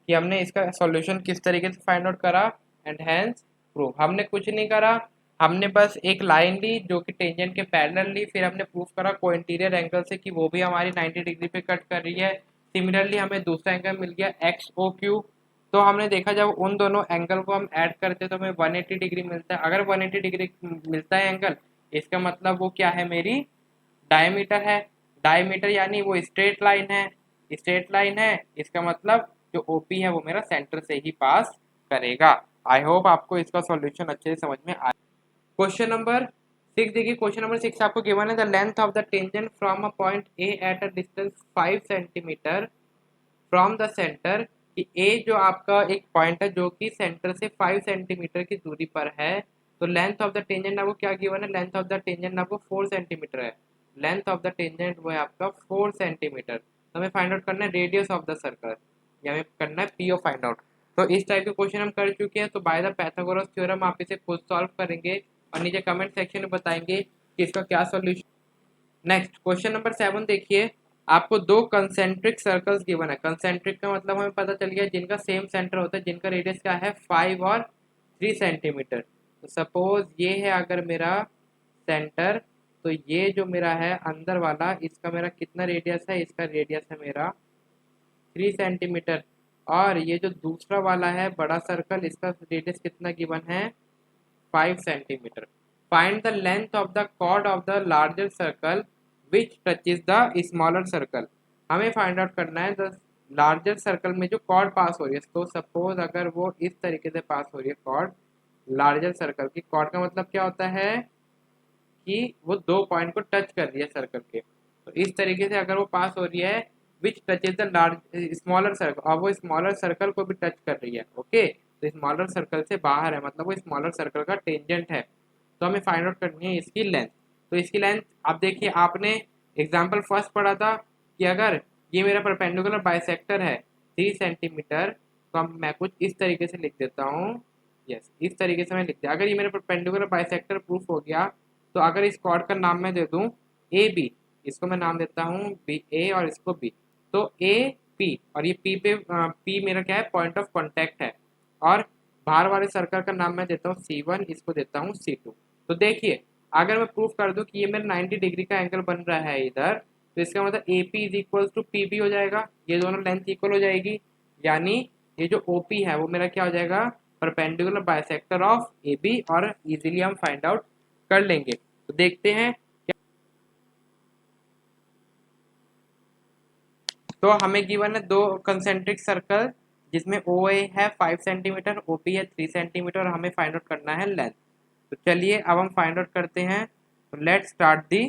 कि हमने इसका सॉल्यूशन किस तरीके से फाइंड आउट करा एंड हेंस प्रूफ। हमने कुछ नहीं करा, हमने बस एक लाइन ली जो कि टेंजेंट के पैरेलल ली, फिर हमने प्रूफ करा को इंटीरियर एंगल से कि वो भी हमारी 90 डिग्री पे कट कर रही है। सिमिलरली हमें दूसरा एंगल मिल गया एक्स ओ क्यू। तो हमने देखा जब उन दोनों एंगल को हम ऐड करते हैं तो हमें 180 डिग्री मिलता है। अगर 180 डिग्री मिलता है एंगल, इसका मतलब वो क्या है, मेरी डायमीटर है। डायमीटर यानी वो स्ट्रेट लाइन है, स्ट्रेट लाइन है, इसका मतलब जो ओपी है वो मेरा सेंटर से ही पास करेगा। आई होप आपको इसका सॉल्यूशन अच्छे से समझ में आया। क्वेश्चन नंबर 6 देखिए, क्वेश्चन नंबर 6 आपको गिवन है the length of the tangent from a point A at a distance 5 centimetre from the centre. कि ए जो आपका एक पॉइंट है जो कि सेंटर से 5 सेंटीमीटर की दूरी पर है, तो लेंथ ऑफ द टेंजेंट आपको क्या गिवन है, लेंथ ऑफ द टेंजेंट आपको 4 सेंटीमीटर है। लेंथ ऑफ द टेंजेंट वो है आपका 4 सेंटीमीटर। तो हमें फाइंड आउट करना है रेडियस ऑफ द सर्कल, या हमें करना है पीओ फाइंड आउट। तो इस टाइप के क्वेश्चन हम कर चुके हैं। तो बाय द पैथागोरस थ्योरम आप इसे खुद सॉल्व करेंगे और नीचे कमेंट सेक्शन में बताएंगे कि इसका क्या सॉल्यूशन। नेक्स्ट क्वेश्चन नंबर 7 देखिए, आपको दो कंसेंट्रिक सर्कल्स गिवन है। कंसेंट्रिक का मतलब हमें पता चल गया जिनका सेम सेंटर होता है, जिनका रेडियस क्या है 5 और 3 सेंटीमीटर। तो सपोज ये है अगर मेरा सेंटर, तो ये जो मेरा है अंदर वाला, इसका मेरा कितना रेडियस है, इसका रेडियस है मेरा 3 सेंटीमीटर। और ये जो दूसरा वाला है बड़ा सर्कल, इसका रेडियस कितना गिवन है 5 centimetre. Find the length of the chord of the larger circle which touches the smaller circle. हमें फाइंड आउट करना है द लार्जर सर्कल में जो कॉर्ड पास हो रही है, तो सपोज अगर वो इस तरीके से पास हो रही है कॉर्ड लार्जर सर्कल की, कॉर्ड का मतलब क्या होता है कि वो दो पॉइंट को टच कर रही है सर्कल के, तो इस तरीके से अगर वो पास हो रही है which touches the large smaller circle, और वो स्मॉलर सर्कल को भी टच कर रही है, ओके, तो स्मॉलर सर्कल से बाहर है, मतलब वो स्मॉलर सर्कल का टेंजेंट है, तो हमें फाइंड आउट करनी है इसकी लेंथ। तो इसकी लेंथ आप देखिए, आपने एग्जाम्पल फर्स्ट पढ़ा था कि अगर ये मेरा परपेंडिकुलर बाइसेक्टर है 3 सेंटीमीटर, तो अब मैं कुछ इस तरीके से लिख देता हूँ, यस इस तरीके से मैं लिख दिया। अगर ये मेरा परपेंडिकुलर बाइसेक्टर प्रूफ हो गया, तो अगर इस कॉर्ड का नाम मैं दे दूं ए बी, इसको मैं नाम देता हूँ बी ए और इसको बी, तो ए पी, और ये पी पे पी मेरा क्या है, पॉइंट ऑफ कॉन्टैक्ट है, और बाहर वाले सर्कल का नाम मैं देता हूँ C1, इसको देता हूँ C2। तो देखिए अगर मैं प्रूफ कर दूं कि ये मेरा 90 डिग्री का एंगल बन रहा है इधर, तो इसका मतलब A P is equal to P B हो जाएगा, ये दोनों लेंथ इक्वल हो जाएगी, यानी ये जो ओ पी है वो मेरा क्या हो जाएगा, perpendicular bisector of A B, और इजीली हम फाइंड आउट कर लेंगे। तो देखते हैं, तो हमें गिवन है दो कंसेंट्रिक सर्कल जिसमें ओ ए है 5 सेंटीमीटर, ओ पी है 3 सेंटीमीटर, और हमें फाइंड आउट करना है लेंथ। तो चलिए अब हम फाइंड आउट करते हैं, तो लेट स्टार्ट दी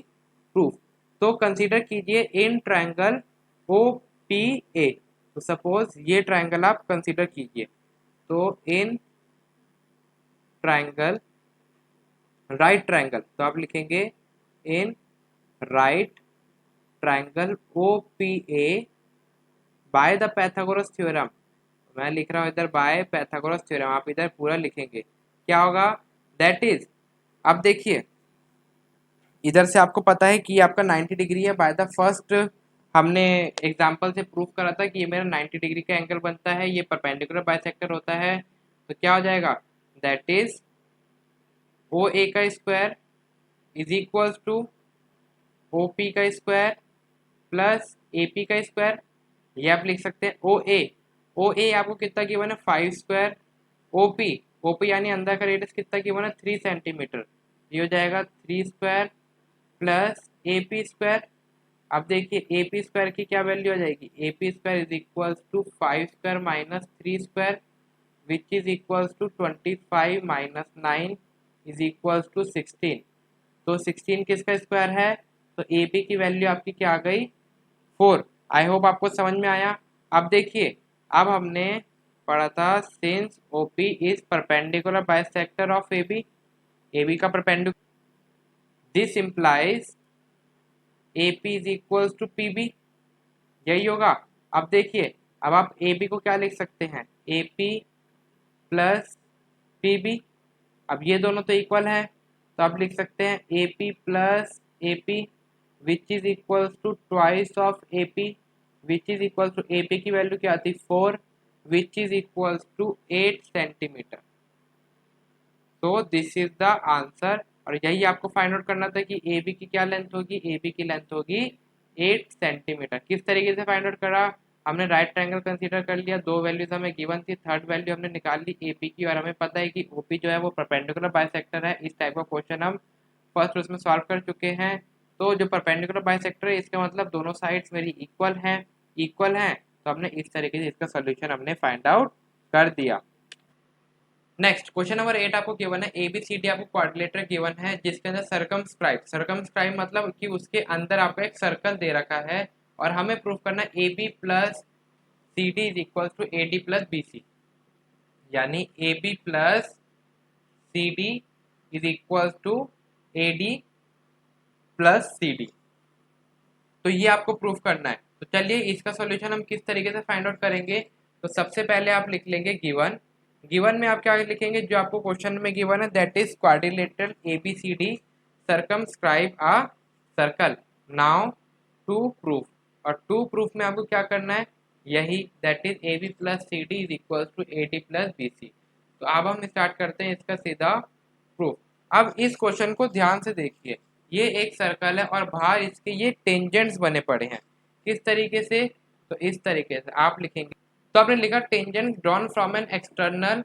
प्रूफ। तो कंसीडर कीजिए in triangle O P A, तो सपोज ये ट्रायंगल आप कंसीडर कीजिए, तो इन ट्रायंगल राइट ट्रायंगल, तो आप लिखेंगे in right triangle O P A by the Pythagoras theorem, मैं लिख रहा हूँ इधर बाय पैथागोरस थ्योरम, आप इधर पूरा लिखेंगे, क्या होगा, दैट इज, अब देखिए इधर से आपको पता है कि आपका 90 डिग्री है, बाय द फर्स्ट हमने एग्जांपल से प्रूफ करा था कि ये मेरा 90 डिग्री का एंगल बनता है, ये परपेंडिकुलर बाइसेक्टर होता है, तो क्या हो जाएगा, दैट इज ओ ए का square is equals to O P का स्क्वायर प्लस ए पी का स्क्वायर, ये आप लिख सकते हैं ओ ए आपको कितना गिवन है 5 स्क्वायर, ओपी ओपी यानी अंदर का रेडियस कितना गिवन है 3 सेंटीमीटर, ये हो जाएगा 3 square plus A P square. अब देखिए ए पी स्क्वायर की क्या वैल्यू हो जाएगी, A P square is equals to 5 square minus 3 square which is equals to 25 minus 9 is equals to 16, तो 16 किसका स्क्वायर है, तो ए पी की वैल्यू आपकी क्या आ गई 4। आई होप आपको समझ में आया। अब देखिए अब हमने पढ़ा था since OP is perpendicular bisector of A B का perpendicular, this implies A P is equals to P B, यही होगा। अब देखिए अब आप ए बी को क्या लिख सकते हैं, A P plus P B, अब ये दोनों तो इक्वल है, तो आप लिख सकते हैं A P plus A P which is equals to twice of A P, which is equals to A P की वैल्यू क्या आती है 4, which is equals to 8 centimetre, तो दिस इज द आंसर। और यही आपको फाइंड आउट करना था कि ए बी की क्या लेंथ होगी, ए बी की लेंथ होगी 8 सेंटीमीटर। किस तरीके से फाइंड आउट करा, हमने राइट ट्रायंगल कंसीडर कर लिया, दो वैल्यूज हमें गिवन थी, थर्ड वैल्यू हमने निकाल ली ए पी की, और हमें पता है कि ओ पी जो है वो परपेंडिकुलर बाइसेक्टर है। इस टाइप का क्वेश्चन हम फर्स्ट उसमें सॉल्व कर चुके हैं। तो जो परपेंडिकुलर बाइसेक्टर है इसका मतलब दोनों साइड्स मेरी इक्वल हैं, तो हमने इस तरीके से इसका सोल्यूशन हमने फाइंड आउट कर दिया। नेक्स्ट क्वेश्चन नंबर 8 आपको गिवन है, ए बी सी डी आपको क्वाड्रिलेटर गिवन है जिसके अंदर सरकमस्क्राइब मतलब कि उसके अंदर आपको एक सर्कल दे रखा है, और हमें प्रूफ करना है A B plus C D is equal to A D plus B C, यानी A B plus C D is equal to A D plus C D, तो ये आपको प्रूफ करना है। तो चलिए इसका सॉल्यूशन हम किस तरीके से फाइंड आउट करेंगे, तो सबसे पहले आप लिख लेंगे गिवन, गिवन में आप क्या लिखेंगे, जो आपको क्वेश्चन में गिवन है that is quadrilateral A B C D circumscribe a circle, now to proof, और टू प्रूफ में आपको क्या करना है, यही that is A B plus C D is equal to A D plus B C. तो अब हम स्टार्ट करते हैं इसका सीधा प्रूफ। अब इस क्वेश्चन को ध्यान से देखिए, ये एक सर्कल है और बाहर इसके ये टेंजेंट्स बने पड़े हैं, किस तरीके से, तो इस तरीके से आप लिखेंगे, तो आपने लिखा tangent drawn from an external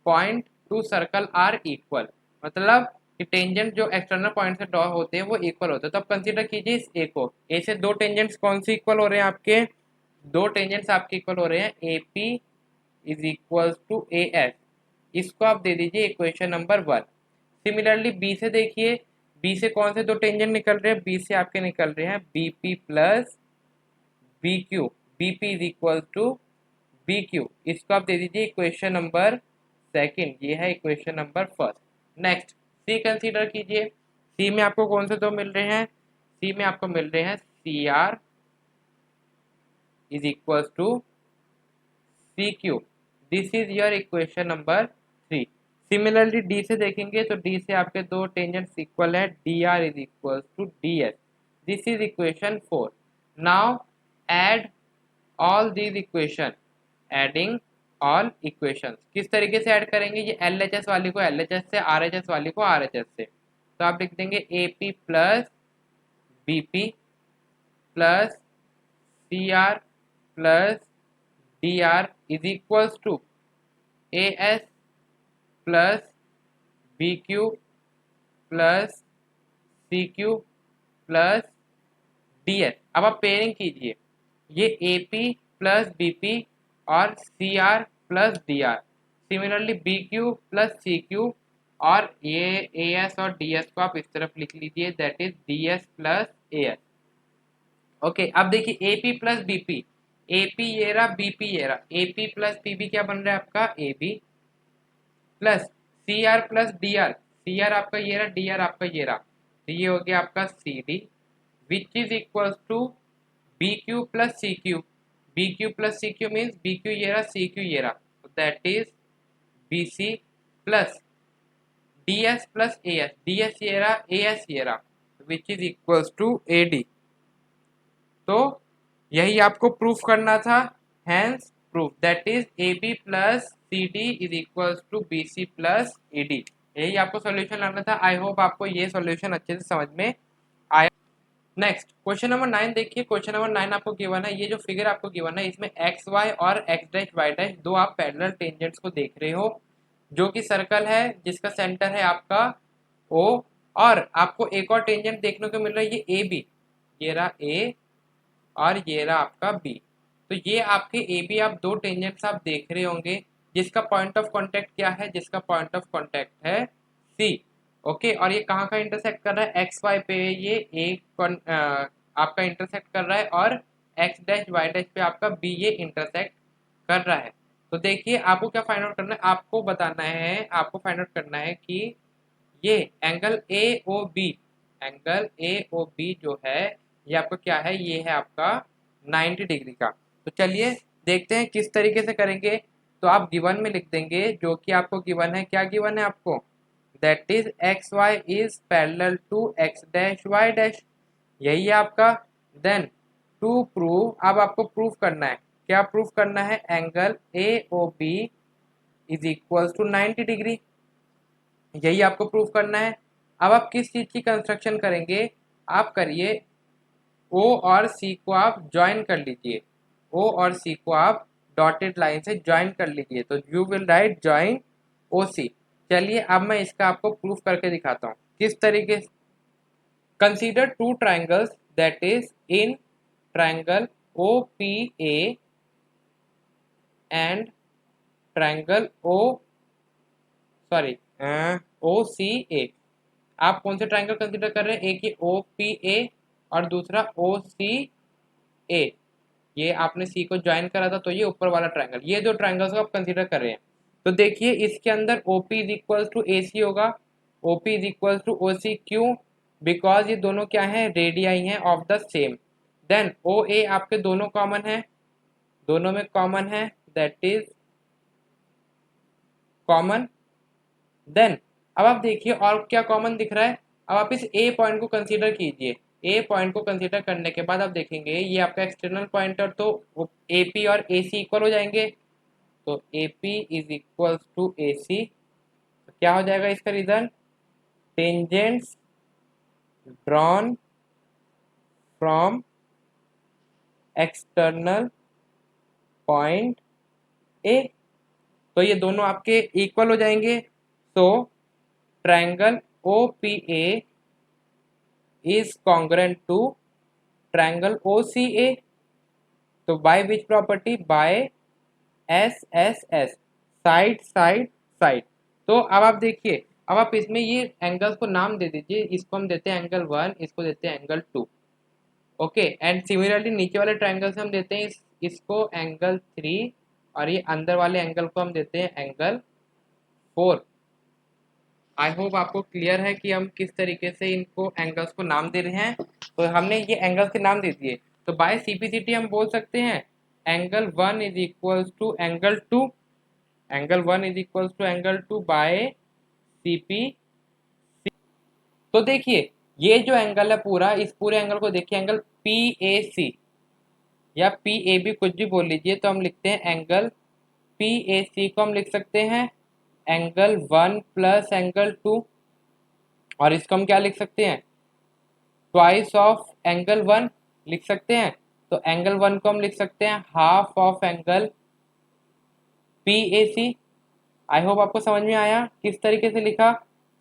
point to circle are equal, मतलब कि टेंजेंट जो एक्सटर्नल पॉइंट से ड्रॉ होते हैं वो इक्वल होते हैं। तो अब कंसीडर कीजिए इस ए को, ए से दो टेंजेंट्स कौन से इक्वल हो रहे हैं आपके, दो टेंजेंट्स आपके इक्वल हो रहे हैं, A P is equal to A S, इसको आप दे दीजिए इक्वेशन नंबर 1। सिमिलरली बी से देखिए, बी से कौन से दो टेंजेंट निकल रहे हैं, बी से आपके निकल रहे हैं B P plus B Q, B P is equal to B Q, इसको आप दे दीजिए इक्वेशन नंबर 2, ये है equation number 1। Next C consider कीजिए, सी में आपको कौन से दो मिल रहे हैं, सी में आपको मिल रहे हैं C R is equal to C Q, this is your equation number 3। Similarly D से देखेंगे तो डी से आपके दो टेंजेंट्स इक्वल है, D R is equal to D S, this is equation 4। Now add all these equation, adding all equations, किस तरीके से ऐड करेंगे, ये एल एच एस वाली को एल एच एस से, आर एच एस वाली को आर एच एस से, तो आप लिख देंगे A P plus B P plus C R plus D R is equals to A S plus B Q plus C Q plus D S. अब आप pairing कीजिए, ये A P plus B P और C R plus D R, similarly B Q plus C Q, और ये A S और D S को आप इस तरफ लिख लीजिए, that is D S plus A S. Okay, अब देखिए A P plus B P, A P ये रहा, बी पी ये रहा, A P plus B P क्या बन रहा है आपका A B, plus C R plus D R, C R आपका ये रहा, डी आर आपका ये रहा, तो ये हो गया आपका C D, which is equals to B Q plus C Q, B Q plus C Q means B Q ये रहा, सी क्यू ये रहा, तो that is B C plus D S plus A S, D S ये रहा, A S ये रहा, which is equals to A D. तो यही आपको प्रूफ करना था, hence proof, that is A B plus C D is equals to B C plus A D, यही आपको सॉल्यूशन लाना था। आई होप आपको ये सॉल्यूशन अच्छे से समझ में आया। नेक्स्ट क्वेश्चन नंबर 9 देखिए, क्वेश्चन नंबर 9 आपको गिवन है, ये जो फिगर आपको गिवन है इसमें एक्स वाई और एक्स डैश वाई डैश दो आप पैरेलल टेंजेंट्स को देख रहे हो, जो कि सर्कल है जिसका सेंटर है आपका ओ, और आपको एक और टेंजेंट देखने को मिल रहा है, ये ए बी, ये रहा ए और ये रहा आपका बी, तो ये आपके ए बी आप दो टेंजेंट्स आप देख रहे होंगे, जिसका पॉइंट ऑफ कांटेक्ट क्या है, जिसका पॉइंट ऑफ कांटेक्ट है सी। ओके, और ये कहाँ का इंटरसेक्ट कर रहा है, एक्स वाई पे ये आपका इंटरसेक्ट कर रहा है, और एक्स डैश वाई डैश पे आपका बी ये इंटरसेक्ट कर रहा है। तो देखिए आपको क्या फाइंड आउट करना है, आपको बताना है, आपको फाइंड आउट करना है कि ये angle A O B, angle A O B जो है ये आपका क्या है, ये है आपका 90 डिग्री का। तो चलिए देखते हैं किस तरीके से करेंगे। तो आप गिवन में लिख देंगे, जो कि आपको गिवन है, क्या गिवन है आपको, that is X Y is parallel to X dash Y dash, यही है आपका। देन टू प्रूव, अब आपको प्रूफ करना है, क्या प्रूफ करना है, angle A O B is equal to 90 degree, यही आपको प्रूफ करना है। अब आप किस चीज़ की कंस्ट्रक्शन करेंगे, आप करिए ओ और सी को आप ज्वाइन कर लीजिए, ओ और सी को आप डॉटेड लाइन से ज्वाइन कर लीजिए, तो you will write join O C. चलिए अब मैं इसका आपको प्रूफ करके दिखाता हूँ किस तरीके से। Consider two triangles that is in triangle O P A and triangle O sorry O C A. आप कौन से ट्राइंगल कंसीडर कर रहे हैं, एक ही ओ पी ए और दूसरा ओ सी ए, ये आपने सी को ज्वाइन करा था, तो ये ऊपर वाला ट्राइंगल, ये दो ट्राइंगल्स को आप कंसीडर कर रहे हैं। तो देखिए इसके अंदर O P is equal to A C होगा, O P is equal to O C, क्यों, बिकॉज ये दोनों क्या है, रेडियाई हैं of the same. Then O A आपके दोनों कॉमन है, दोनों में कॉमन है, दैट इज कॉमन। देन अब आप देखिए और क्या कॉमन दिख रहा है, अब आप इस ए पॉइंट को कंसीडर कीजिए, ए पॉइंट को कंसीडर करने के बाद आप देखेंगे ये आपका एक्सटर्नल पॉइंटर, तो ए पी और ए सी इक्वल हो जाएंगे, तो A P is equal to A C, क्या हो जाएगा इसका result, tangents drawn from external point A, तो ये दोनों आपके इक्वल हो जाएंगे। तो triangle O P A is congruent to triangle O C A, तो by which property? By S S S, side side side. तो अब आप देखिए, अब आप इसमें ये एंगल्स को नाम दे दीजिए, इसको हम देते हैं एंगल 1, इसको देते हैं एंगल 2। ओके, एंड सिमिलरली नीचे वाले ट्रायंगल से हम देते हैं इसको एंगल 3, और ये अंदर वाले एंगल को हम देते हैं एंगल 4। आई होप आपको क्लियर है कि हम किस तरीके से इनको एंगल्स को नाम दे रहे हैं। तो हमने ये एंगल्स के नाम दे दिए, तो बाय सीपीसीटी हम बोल सकते हैं angle 1 is equals to angle 2, angle 1 is equals to angle 2 by C. P देखिए ये जो एंगल है पूरा, इस पूरे एंगल को देखिए, एंगल पी ए सी या पी ए बी कुछ भी बोल लीजिए, तो हम लिखते हैं एंगल पी ए सी को हम लिख सकते हैं एंगल 1 प्लस एंगल 2, और इसको हम क्या लिख सकते हैं? ट्वाइस ऑफ एंगल 1 लिख सकते हैं। तो एंगल 1 को हम लिख सकते हैं half of angle P A C. I hope आपको समझ में आया किस तरीके से लिखा।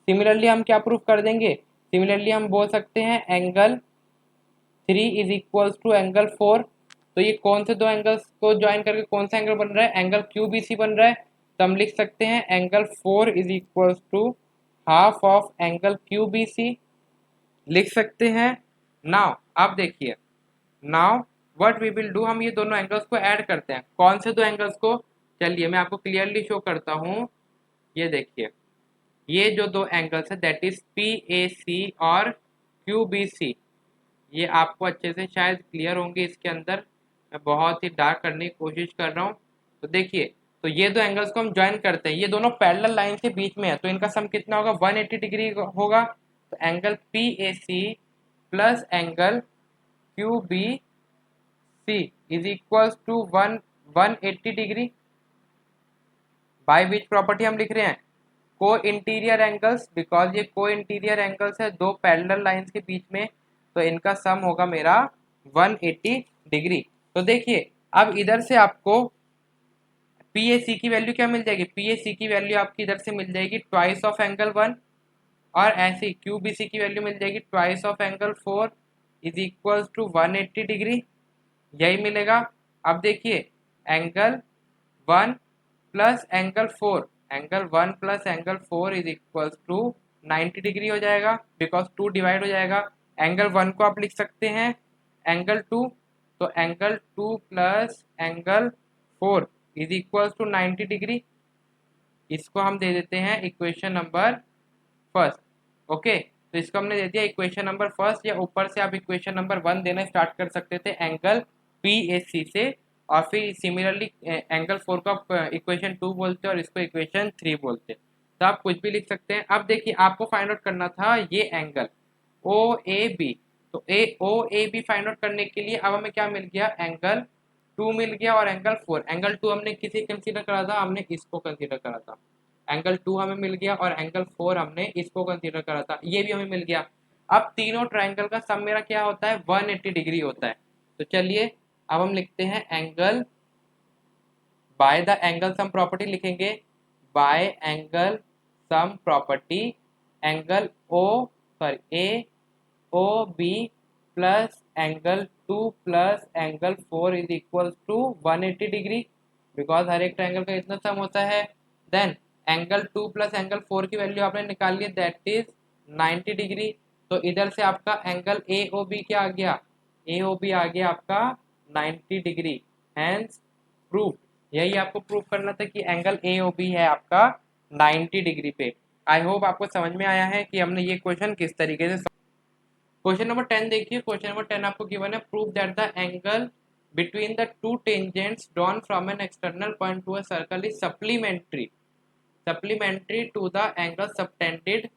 सिमिलरली हम क्या प्रूफ कर देंगे? सिमिलरली हम बोल सकते हैं angle 3 is equals to angle 4। तो ये कौन से दो एंगल्स को ज्वाइन करके कौन सा एंगल बन रहा है? एंगल क्यू बी सी बन रहा है। तो हम लिख सकते हैं angle 4 is equals to half of angle Q B C, लिख सकते हैं। नाउ आप देखिए, now what we will do, हम ये दोनों एंगल्स को ऐड करते हैं। कौन से दो एंगल्स को? चलिए मैं आपको क्लियरली शो करता हूँ। ये देखिए, ये जो दो एंगल्स है दैट इज पी ए सी और क्यू बी सी, ये आपको अच्छे से शायद क्लियर होंगे इसके अंदर। मैं बहुत ही डार्क करने की कोशिश कर रहा हूँ। तो देखिए, तो ये दो एंगल्स को हम ज्वाइन करते हैं, ये दोनों पैरेलल लाइन के बीच में है, तो इनका सम कितना होगा? 180 डिग्री होगा। तो angle P A C plus angle Q B C is equals to 180 degree. By which property हम लिख रहे हैं? को इंटीरियर एंगल्स, बिकॉज ये को इंटीरियर एंगल्स है दो पैरेलल लाइंस के बीच में, तो इनका सम होगा मेरा 180 डिग्री। तो देखिए, अब इधर से आपको पी ए सी की वैल्यू क्या मिल जाएगी? पी ए सी की वैल्यू आपकी इधर से मिल जाएगी ट्वाइस ऑफ एंगल 1, और ऐसे ही क्यू बी सी की वैल्यू मिल जाएगी twice of angle 4 is equals to 180 degree, यही मिलेगा। अब देखिए, angle 1 plus angle 4, angle 1 plus angle 4 is equals to 90 degree हो जाएगा, बिकॉज 2 डिवाइड हो जाएगा। एंगल 1 को आप लिख सकते हैं एंगल 2, तो angle 2 plus angle 4 is equals to 90 degree. इसको हम दे देते हैं इक्वेशन नंबर फर्स्ट। ओके, तो इसको हमने दे दिया इक्वेशन नंबर फर्स्ट, या ऊपर से आप इक्वेशन नंबर 1 देना स्टार्ट कर सकते थे एंगल पी एच सी से, और फिर सिमिलरली एंगल 4 को आप इक्वेशन 2 बोलते और इसको इक्वेशन 3 बोलते, तो आप कुछ भी लिख सकते हैं। अब देखिए, आपको फाइंड आउट करना था ये एंगल ओ ए बी, तो O A B find out करने के लिए अब हमें क्या मिल गया? एंगल 2 मिल गया और एंगल 4। एंगल 2 हमने किसे कंसीडर करा था? हमने इसको कंसीडर करा था। एंगल 2 हमें मिल गया और एंगल 4 हमने इसको कंसीडर करा था, ये भी हमें मिल गया। अब तीनों ट्रायंगल का सम मेरा क्या होता है? 180 डिग्री होता है। तो चलिए अब हम लिखते हैं angle by the angle sum property, लिखेंगे by angle sum property angle A O B plus angle 2 plus angle 4 is equals to 180 degree, because हर एक ट्रायंगल का इतना सम होता है। देन एंगल 2 प्लस एंगल 4 की वैल्यू आपने निकाल ली, दैट इज 90 डिग्री। तो इधर से आपका एंगल ए ओ बी क्या आ गया? ए ओ बी आ गया आपका 90 डिग्री। हैंस प्रूफ, यही आपको प्रूफ करना था कि एंगल ए ओ बी है आपका 90 डिग्री पे। आई होप आपको समझ में आया है कि हमने ये क्वेश्चन किस तरीके से। क्वेश्चन नंबर 10 देखिए, क्वेश्चन नंबर 10 आपको गिवन है, prove that the angle between the two tangents drawn from an external point to a circle is supplementary to the angle subtended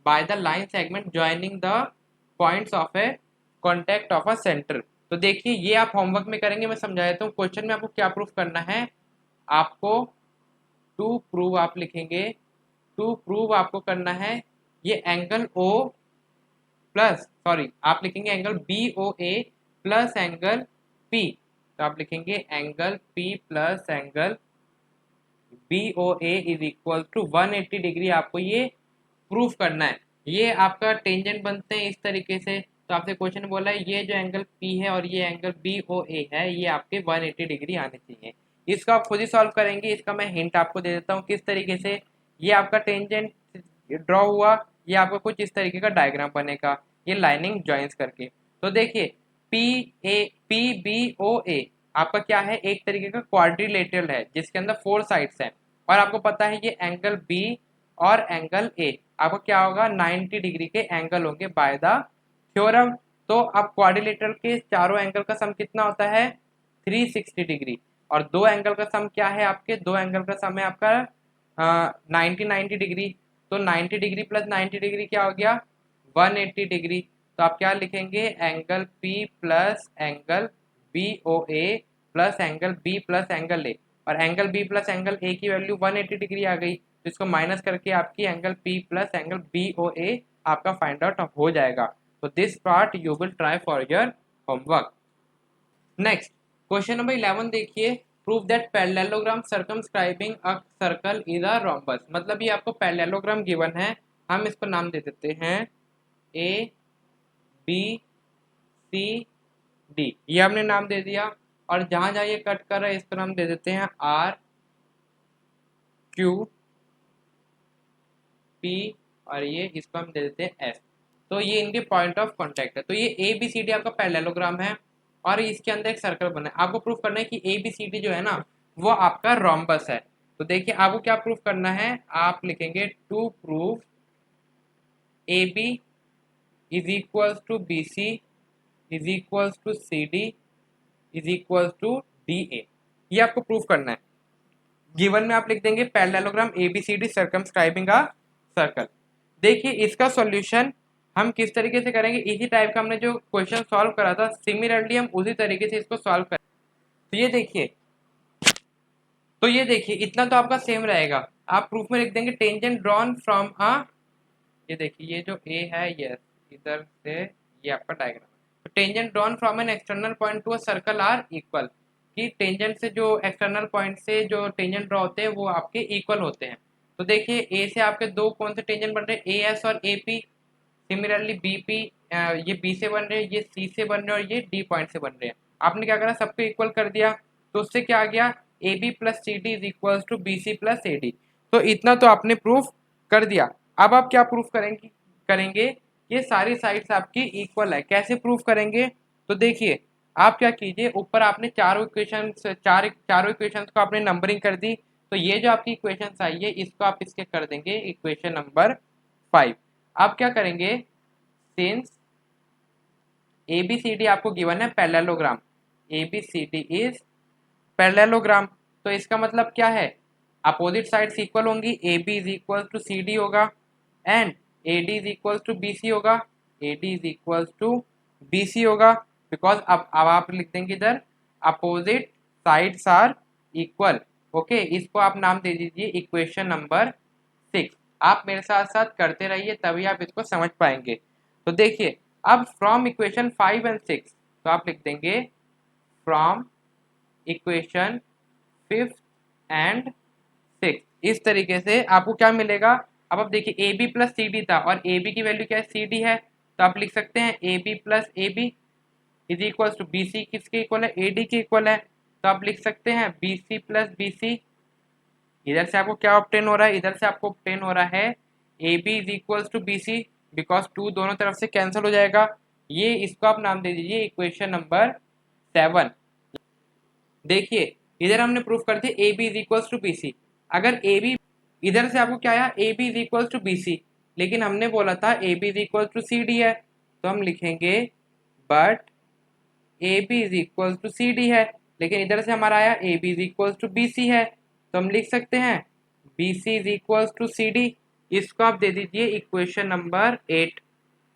by the line segment joining the points of a contact of a center। तो देखिए, ये आप homework में करेंगे, मैं समझा देता हूँ। क्वेश्चन में आपको क्या प्रूफ करना है? आपको टू प्रूव आप लिखेंगे, टू प्रूव आपको करना है ये एंगल ओ प्लस, सॉरी आप लिखेंगे angle B O A plus angle P, तो आप लिखेंगे angle P plus angle B O A is equal to 180 degree. आपको ये प्रूफ करना है। ये आपका टेंजेंट बनते हैं इस तरीके से, तो आपसे क्वेश्चन बोला है ये जो एंगल P है और ये एंगल BOA है, ये आपके 180 डिग्री आने चाहिए। इसको आप खुद ही सॉल्व करेंगे। इसका मैं हिंट आपको दे देता हूँ किस तरीके से। ये आपका टेंजेंट ड्रॉ हुआ, ये आपका कुछ इस तरीके का डायग्राम बनेगा, ये लाइनिंग ज्वाइंस करके। तो देखिए PBOA आपका क्या है, एक तरीके का क्वाड्रिलेटरल है जिसके अंदर 4 साइड्स हैं। और आपको पता है ये एंगल B और एंगल A आपको क्या होगा, 90 डिग्री के एंगल होंगे बाय द थ्योरम। तो अब क्वाड्रिलेटरल के चारों एंगल का सम कितना होता है, 360 डिग्री। और दो एंगल का सम क्या है, आपके दो एंगल का सम है आपका 90 डिग्री। तो 90 डिग्री प्लस 90 डिग्री क्या हो गया, 180 डिग्री। तो आप क्या लिखेंगे, angle P plus angle BOA plus angle B plus angle A। और angle B plus angle A की वैल्यू 180 डिग्री आ गई, तो इसको माइनस करके आपकी angle P plus angle BOA आपका फाइंड आउट हो जाएगा। तो this part you will try for your homework. Next question number 11 देखिए, prove that parallelogram circumscribing a circle is a rhombus. मतलब ये आपको पैरेललोग्राम गिवन है, हम इसको नाम दे देते हैं ABCD, ये हमने नाम दे दिया। और जहां जहां ये कट कर रहा है इसको नाम दे देते हैं RQP, और ये इसको हम दे देते हैं S। तो ये इनके पॉइंट ऑफ कांटेक्ट है। तो ये ABCD आपका पैरेललोग्राम है और इसके अंदर एक सर्कल बना है। आपको प्रूफ करना है कि ABCD जो है ना वो आपका रोम्बस है। तो देखिए आपको क्या प्रूफ करना है, आप लिखेंगे to prove AB is equals to BC is equals to CD is equals to DA। ये आपको प्रूफ करना है। गिवन में आप लिख देंगे parallelogram ABCD circumscribing a circle. देखिए इसका सॉल्यूशन हम किस तरीके से करेंगे, इसी टाइप का हमने जो क्वेश्चन सॉल्व करा था सिमिलरली हम उसी तरीके से इसको सॉल्व करें। तो ये देखिए इतना तो आपका सेम रहेगा। आप प्रूफ में लिख देंगे टेंजेंट ड्रॉन फ्रॉम अ, ये देखिए ये जो ए है, यस इधर से ये आपका डायग्राम। तो tangent drawn from an external point to a circle are equal, कि टेंजेंट से जो एक्सटर्नल पॉइंट से जो टेंजेंट ड्रॉ होते हैं वो आपके इक्वल होते हैं। तो देखिए ए से आपके दो कौन से टेंजेंट बन रहे हैं, ए एस और A P. Similarly B P, ये बी से बन रहे हैं, ये सी से बन रहे हैं और ये डी पॉइंट से बन रहे हैं। आपने क्या करा, सबको इक्वल कर दिया। तो उससे क्या आ गया, A B plus C D is equal to B C plus A D. तो इतना तो आपने प्रूफ कर दिया। अब आप क्या प्रूफ करेंगे, ये सारी साइड्स आपकी इक्वल है। कैसे प्रूफ करेंगे, तो देखिए आप क्या कीजिए, ऊपर आपने चारों इक्वेशंस को आपने नंबरिंग कर दी। तो ये जो आपकी इक्वेशंस आई है इसको आप इसके कर देंगे इक्वेशन नंबर 5। आप क्या करेंगे, सिंस ABCD आपको गिवन है पैरेललोग्राम, ABCD इज पैरेललोग्राम, तो इसका मतलब क्या है, अपोजिट साइड्स इक्वल होंगी। AB is equal to CD होगा and AD is equal to BC होगा, AD is equal to BC होगा। बिकॉज अब आप लिख देंगे इधर opposite sides are equal. Okay, इसको आप नाम दे दीजिए इक्वेशन नंबर 6। आप मेरे साथ साथ करते रहिए तभी आप इसको समझ पाएंगे। तो देखिए अब फ्रॉम इक्वेशन 5 एंड 6, तो आप लिख देंगे फ्रॉम इक्वेशन 5th एंड 6। इस तरीके से आपको क्या मिलेगा, अब आप देखिए A B plus C D था और ए बी की वैल्यू क्या है, सी डी है। तो आप लिख सकते हैं A B plus A B is equal to B C, किसके इक्वल है, ए डी के इक्वल है। तो आप लिख सकते हैं B C plus B C. इधर से आपको क्या ऑब्टेन हो रहा है, इधर से आपको ऑब्टेन हो रहा है A B is equal to B C, because to दोनों तरफ से कैंसिल हो जाएगा। ये इसको आप नाम दे दीजिए इक्वेशन नंबर 7। देखिए इधर हमने प्रूफ कर दिया A B is equal to B C. अगर ए बी, इधर से आपको क्या आया, A B is equal to B C, लेकिन हमने बोला था A B is equal to C D है। तो हम लिखेंगे but A B is equal to C D है, लेकिन इधर से हमारा आया A B is equal to B C है। तो हम लिख सकते हैं B C is equal to C D. इसको आप दे दीजिए इक्वेशन नंबर 8।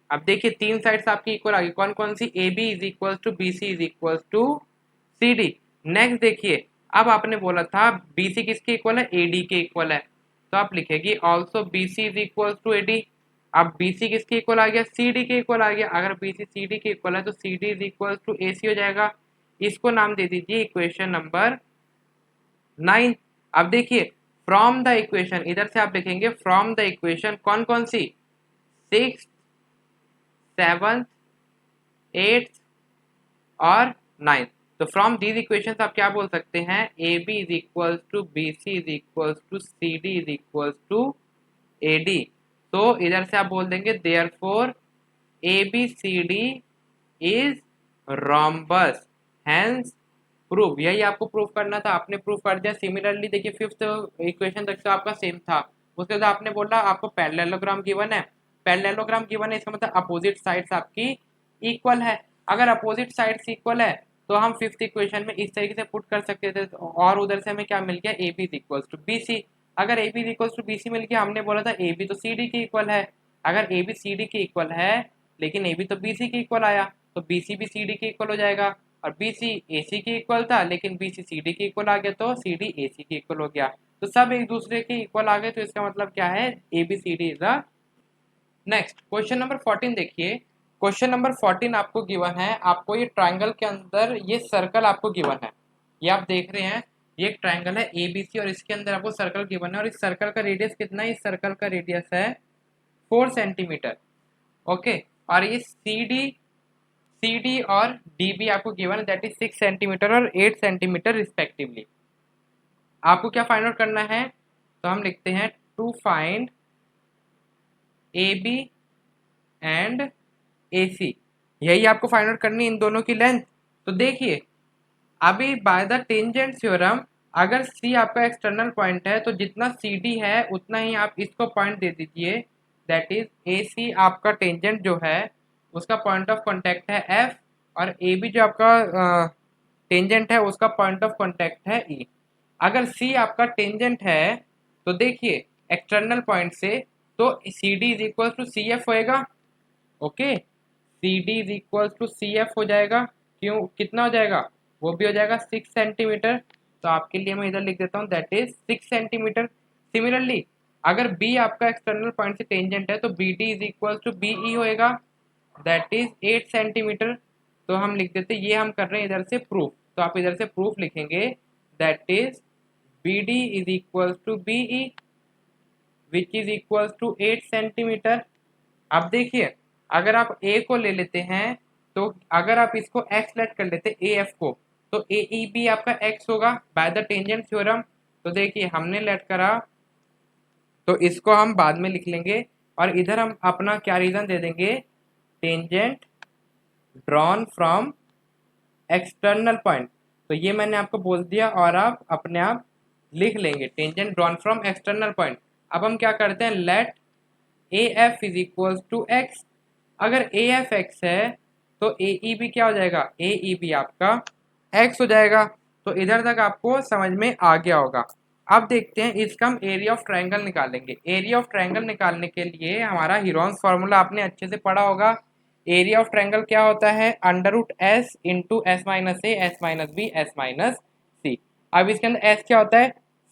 अब देखिए तीन साइड्स आपकी इक्वल आ गई, कौन कौन सी, A B is equal to B C is equal to C D. Next देखिए अब आपने बोला था बी सी किसके इक्वल है, ए डी के इक्वल है। तो आप लिखेगी also B C is equal to A D. अब बी सी किसके इक्वल आ गया, सी डी के इक्वल आ गया। अगर बी सी सी डी के इक्वल है तो C D is equal to A C हो जाएगा। इसको नाम दे दीजिए इक्वेशन नंबर 9। अब देखिए फ्रॉम द इक्वेशन, इधर से आप लिखेंगे फ्रॉम द इक्वेशन कौन कौन सी, 6th 7th 8th और 9th। तो फ्रॉम दीज इक्वेशंस आप क्या बोल सकते हैं, A B is equals to B C is equals to C D is equals to A D. तो इधर से आप बोल देंगे therefore A B C D is rhombus, hence proof. यही आपको प्रूफ करना था, आपने प्रूफ कर दिया। सिमिलरली देखिए फिफ्थ इक्वेशन तक तो आपका सेम था। उसके बाद आपने बोला आपको पैरेललोग्राम गिवन है, पैरेललोग्राम गिवन है इसका मतलब अपोजिट साइड्स आपकी इक्वल है। अगर अपोजिट साइड्स इक्वल है तो हम फिफ्थ इक्वेशन में इस तरीके से पुट कर सकते थे, और उधर से हमें क्या मिल गया, A B is equals to B C. अगर A B is equals to B C मिल गया, हमने बोला था ए बी तो सी डी के इक्वल है। अगर ए बी सी डी के इक्वल है लेकिन ए बी तो बी सी के इक्वल आया, तो बी सी भी सी डी के इक्वल हो जाएगा। और बी सी ए सी के इक्वल था लेकिन बी सी सी डी के इक्वल आ गया, तो सी डी ए सी के इक्वल हो गया। तो सब एक दूसरे के इक्वल आ गए, तो इसका मतलब क्या है, A B C D is the. Next question number 14 देखिए। क्वेश्चन नंबर 14 आपको गिवन है, आपको ये ट्राइंगल के अंदर ये सर्कल आपको गिवन है, ये आप देख रहे हैं, ये एक ट्राइंगल है ए बी सी और इसके अंदर आपको सर्कल गिवन है, और इस सर्कल का रेडियस कितना है, इस सर्कल का रेडियस है 4 सेंटीमीटर। ओके, और ये सी डी और डी बी आपको गिवन है, दैट इज 6 सेंटीमीटर और 8 सेंटीमीटर रिस्पेक्टिवली। आपको क्या फाइंड आउट करना है, तो हम लिखते हैं to find A B and A C, यही आपको फाइंड आउट करनी है, इन दोनों की लेंथ। तो देखिए अभी बाय द टेंजेंट थ्योरम, अगर सी आपका एक्सटर्नल पॉइंट है तो जितना सी डी है उतना ही आप इसको पॉइंट दे दीजिए, दैट इज ए सी आपका टेंजेंट जो है उसका पॉइंट ऑफ कॉन्टैक्ट है एफ, और ए बी जो आपका टेंजेंट है उसका पॉइंट ऑफ कॉन्टैक्ट है ई। अगर सी आपका टेंजेंट है तो देखिए एक्सटर्नल पॉइंट से, तो C D is equal to C F होएगा। Okay, C D is equal to C F हो जाएगा, क्यों, कितना हो जाएगा, वो भी हो जाएगा 6 सेंटीमीटर। तो आपके लिए मैं इधर लिख देता हूँ दैट इज 6 सेंटीमीटर। सिमिलरली अगर बी आपका एक्सटर्नल पॉइंट से टेंजेंट है तो B D is equal to B E होएगा, दैट इज 8 सेंटीमीटर। तो हम लिख देते, ये हम कर रहे हैं इधर से प्रूफ, तो आप इधर से प्रूफ लिखेंगे that is B D is equal to B E which is equal to 8 centimetre. अब देखिए अगर आप ए को ले लेते हैं, तो अगर आप इसको x लेट कर लेते ए एफ को, तो ए ई बी आपका x होगा बाय द टेंजेंट थ्योरम। तो देखिए हमने लेट करा, तो इसको हम बाद में लिख लेंगे, और इधर हम अपना क्या रीजन दे देंगे, tangent drawn from external point. तो ये मैंने आपको बोल दिया और आप अपने आप लिख लेंगे tangent drawn from external point. अब हम क्या करते हैं, let A F is equal to X. अगर ए एफ एक्स है तो ए ई बी क्या हो जाएगा, ए ई बी आपका एक्स हो जाएगा। तो इधर तक आपको समझ में आ गया होगा। अब देखते हैं इसका हम एरिया ऑफ ट्रायंगल निकालेंगे। एरिया ऑफ ट्रायंगल निकालने के लिए हमारा हीरोन्स फार्मूला आपने अच्छे से पढ़ा होगा। एरिया ऑफ ट्रायंगल क्या होता है, under root S into S minus A S minus B S minus C. अब इसके अंदर एस क्या होता है,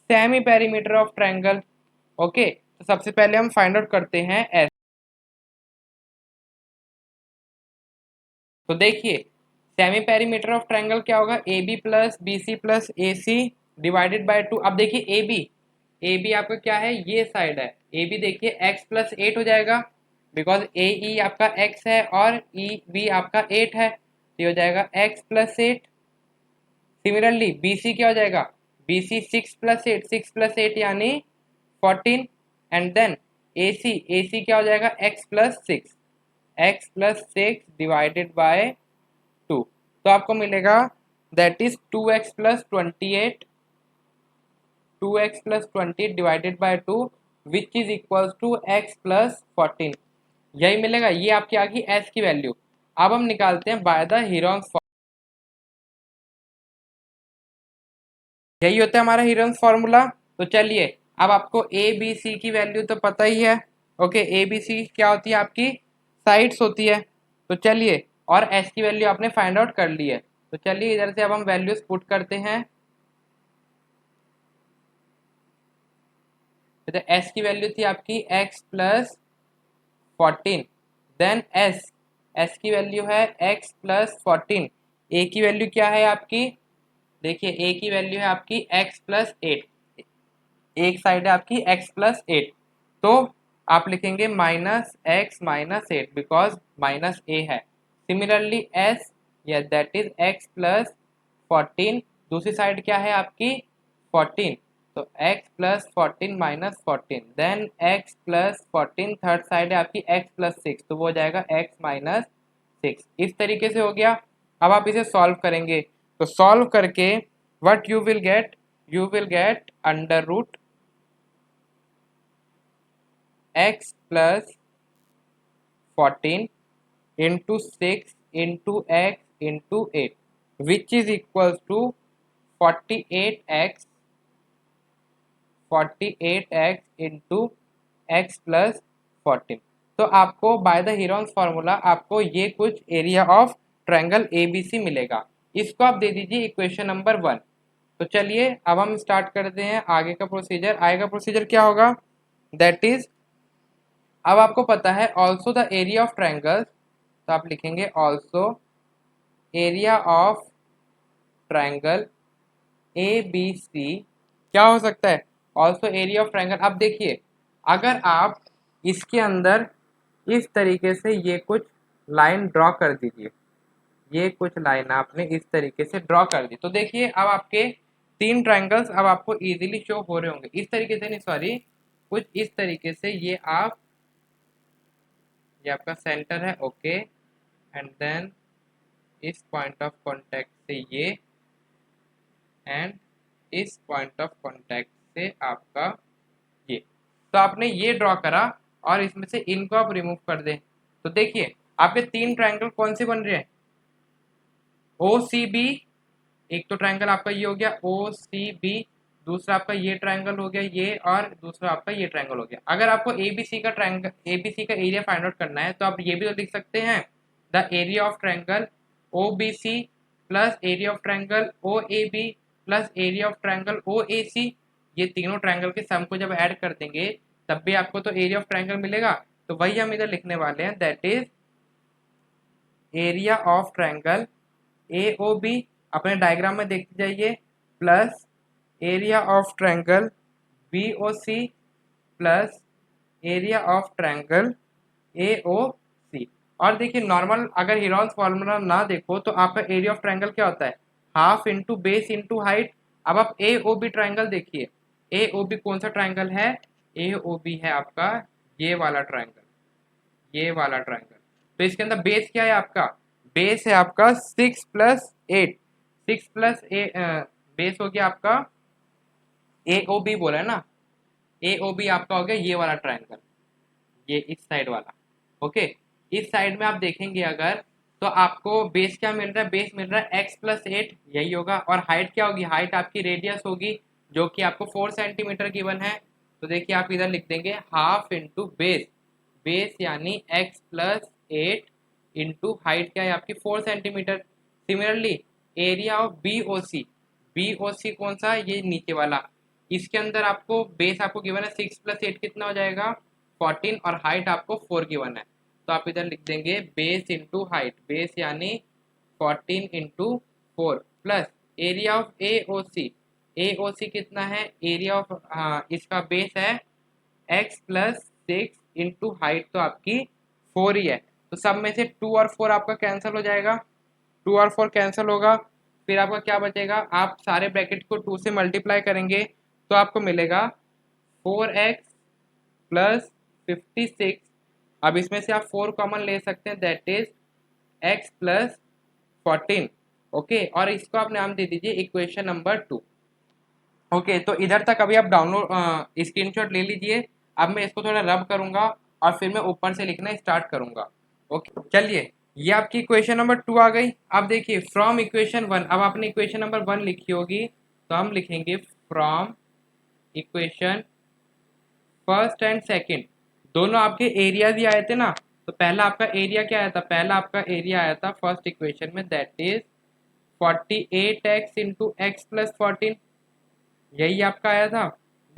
semi perimeter of triangle. Okay, तो सबसे पहले हम फाइंड आउट करते हैं एस। तो देखिए सेमी पेरीमीटर ऑफ ट्रायंगल क्या होगा, A B plus B C plus A C divided by 2। अब देखिए ए बी आपका क्या है, ये साइड है, ए बी देखिए x प्लस 8 हो जाएगा, बिकॉज ए ई आपका x है और ई बी आपका 8 है, तो ये हो जाएगा x plus 8। Similarly B C क्या हो जाएगा, बी सी 6 प्लस 8, 6 प्लस 8 यानी 14, एंड देन ए सी क्या हो जाएगा, x plus 6, x plus 6 divided by 2। तो आपको मिलेगा that is 2x plus 28, 2x plus 20 divided by 2 which is equal to x plus 14। यही मिलेगा, ये आपकी आ गई s की वैल्यू। अब हम निकालते हैं बाय द हीरोन्स, यही होता है हमारा हीरोन्स फार्मूला। तो चलिए अब आपको ए बी सी की वैल्यू तो पता ही है। ओके, ए बी सी क्या होती है, आपकी साइड्स होती है। तो चलिए, और एस की वैल्यू आपने फाइंड आउट कर ली है, तो चलिए इधर से अब हम वैल्यूज पुट करते हैं। तो एस की वैल्यू थी आपकी x प्लस 14, देन एस की वैल्यू है x प्लस 14, ए की वैल्यू क्या है आपकी, देखिए ए की वैल्यू है आपकी x प्लस 8, एक साइड है आपकी x प्लस 8, तो आप लिखेंगे minus X minus 8 because minus A है। सिमिलरली एस या दैट इज एक्स प्लस 14, दूसरी साइड क्या है आपकी 14, तो x plus 14 minus 14, then x plus 14, third side है आपकी x प्लस 6, तो वो हो जाएगा x माइनस 6। इस तरीके से हो गया। अब आप इसे सॉल्व करेंगे, तो सॉल्व करके what you will get under root x plus 14 into 6 into x into 8 which is equals to 48x into x plus 14। तो आपको बाय द हीरोन्स फार्मूला आपको ये कुछ एरिया ऑफ ट्रायंगल ABC मिलेगा। इसको आप दे दीजिए इक्वेशन नंबर 1। तो चलिए अब हम स्टार्ट करते हैं आगे का प्रोसीजर। आगे का प्रोसीजर क्या होगा, दैट इज अब आपको पता है also the area of triangles, तो आप लिखेंगे also area of triangle ABC क्या हो सकता है, ऑल्सो एरिया ऑफ ट्रायंगल। अब देखिए अगर आप इसके अंदर इस तरीके से ये कुछ लाइन ड्रॉ कर दीजिए, ये कुछ लाइन आपने इस तरीके से ड्रॉ कर दी, तो देखिए अब आपके 3 ट्रायंगल्स अब आपको इजीली शो हो रहे होंगे। इस तरीके से नहीं, सॉरी, कुछ इस तरीके से ये आपका सेंटर है, ओके, एंड देन इस पॉइंट ऑफ कांटेक्ट से ये, एंड इस पॉइंट ऑफ कांटेक्ट से आपका ये, तो आपने ये ड्रॉ करा और इसमें से इनको आप रिमूव कर दें, तो देखिए आपके 3 ट्रायंगल कौन से बन रहे हैं, OCB, एक तो ट्रायंगल आपका ये हो गया OCB, दूसरा आपका ये ट्रायंगल हो गया ये, और दूसरा आपका ये ट्रायंगल हो गया। अगर आपको ABC का ट्रायंगल ABC का एरिया फाइंड आउट करना है तो आप ये भी तो लिख सकते हैं, the area of triangle OBC plus area of triangle OAB plus area of triangle OAC। ये तीनों ट्रायंगल के सम को जब ऐड कर देंगे तब भी आपको तो एरिया ऑफ ट्रायंगल मिलेगा। तो वही हम इधर लिखने वाले हैं, that is area of triangle AOB, अपने डायग्राम में देखते जाइए, plus area of triangle BOC plus area of triangle AOC। और देखिए नॉर्मल अगर हीरोन्स फॉर्मूला ना देखो तो आपका एरिया ऑफ ट्रायंगल क्या होता है, half into base into height. अब आप AOB ट्रायंगल देखिए, AOB कौन सा ट्रायंगल है, AOB है आपका ये वाला ट्रायंगल, ये वाला ट्रायंगल। तो इसके अंदर बेस क्या है आपका, बेस है आपका 6 प्लस 8, 6 प्लस बेस हो गया आपका AOB बोला है ना, AOB आपका हो गया ये वाला ट्रायंगल, ये इस साइड वाला, ओके। इस साइड में आप देखेंगे अगर तो आपको बेस क्या मिल रहा है, बेस मिल रहा है x प्लस 8, यही होगा, और हाइट क्या होगी, हाइट आपकी रेडियस होगी जो कि आपको 4 सेंटीमीटर गिवन है। तो देखिए आप इधर लिख देंगे हाफ इंटू बेस, बेस यानी x प्लस 8 इंटू हाइट क्या है आपकी 4 centimetre. Similarly area of BOC, BOC कौन सा, ये नीचे वाला, इसके अंदर आपको बेस आपको गिवन है 6 प्लस 8 कितना हो जाएगा 14, और हाइट आपको 4 गिवन है, तो आप इधर लिख देंगे बेस इंटू हाइट, बेस यानी 14 into 4 plus area of AOC, AOC कितना है, एरिया ऑफ इसका बेस है x प्लस 6 इंटू हाइट, तो आपकी 4 ही है। तो सब में से 2 और 4 आपका कैंसिल हो जाएगा, 2 और 4 कैंसिल होगा, फिर आपका क्या बचेगा, आप सारे ब्रैकेट को 2 से मल्टीप्लाई करेंगे तो आपको मिलेगा 4x प्लस 56। अब इसमें से आप 4 कॉमन ले सकते हैं, that is x plus 14, okay, और इसको आप नाम दे दीजिए इक्वेशन नंबर 2, ओके। तो इधर तक अभी आप डाउनलोड स्क्रीनशॉट ले लीजिए। अब मैं इसको थोड़ा रब करूंगा और फिर मैं ऊपर से लिखना स्टार्ट करूंगा, ओके। चलिए ये आपकी इक्वेशन नंबर 2 आ गई। अब देखिए फ्रॉम इक्वेशन 1, अब आपने इक्वेशन नंबर 1 लिखी होगी तो हम लिखेंगे from equation first and second, दोनों आपके एरियाज ही आए थे ना, तो पहला आपका एरिया क्या आया था, पहला आपका एरिया आया था फर्स्ट इक्वेशन में, that is 48x into X plus 14, यही आपका आया था।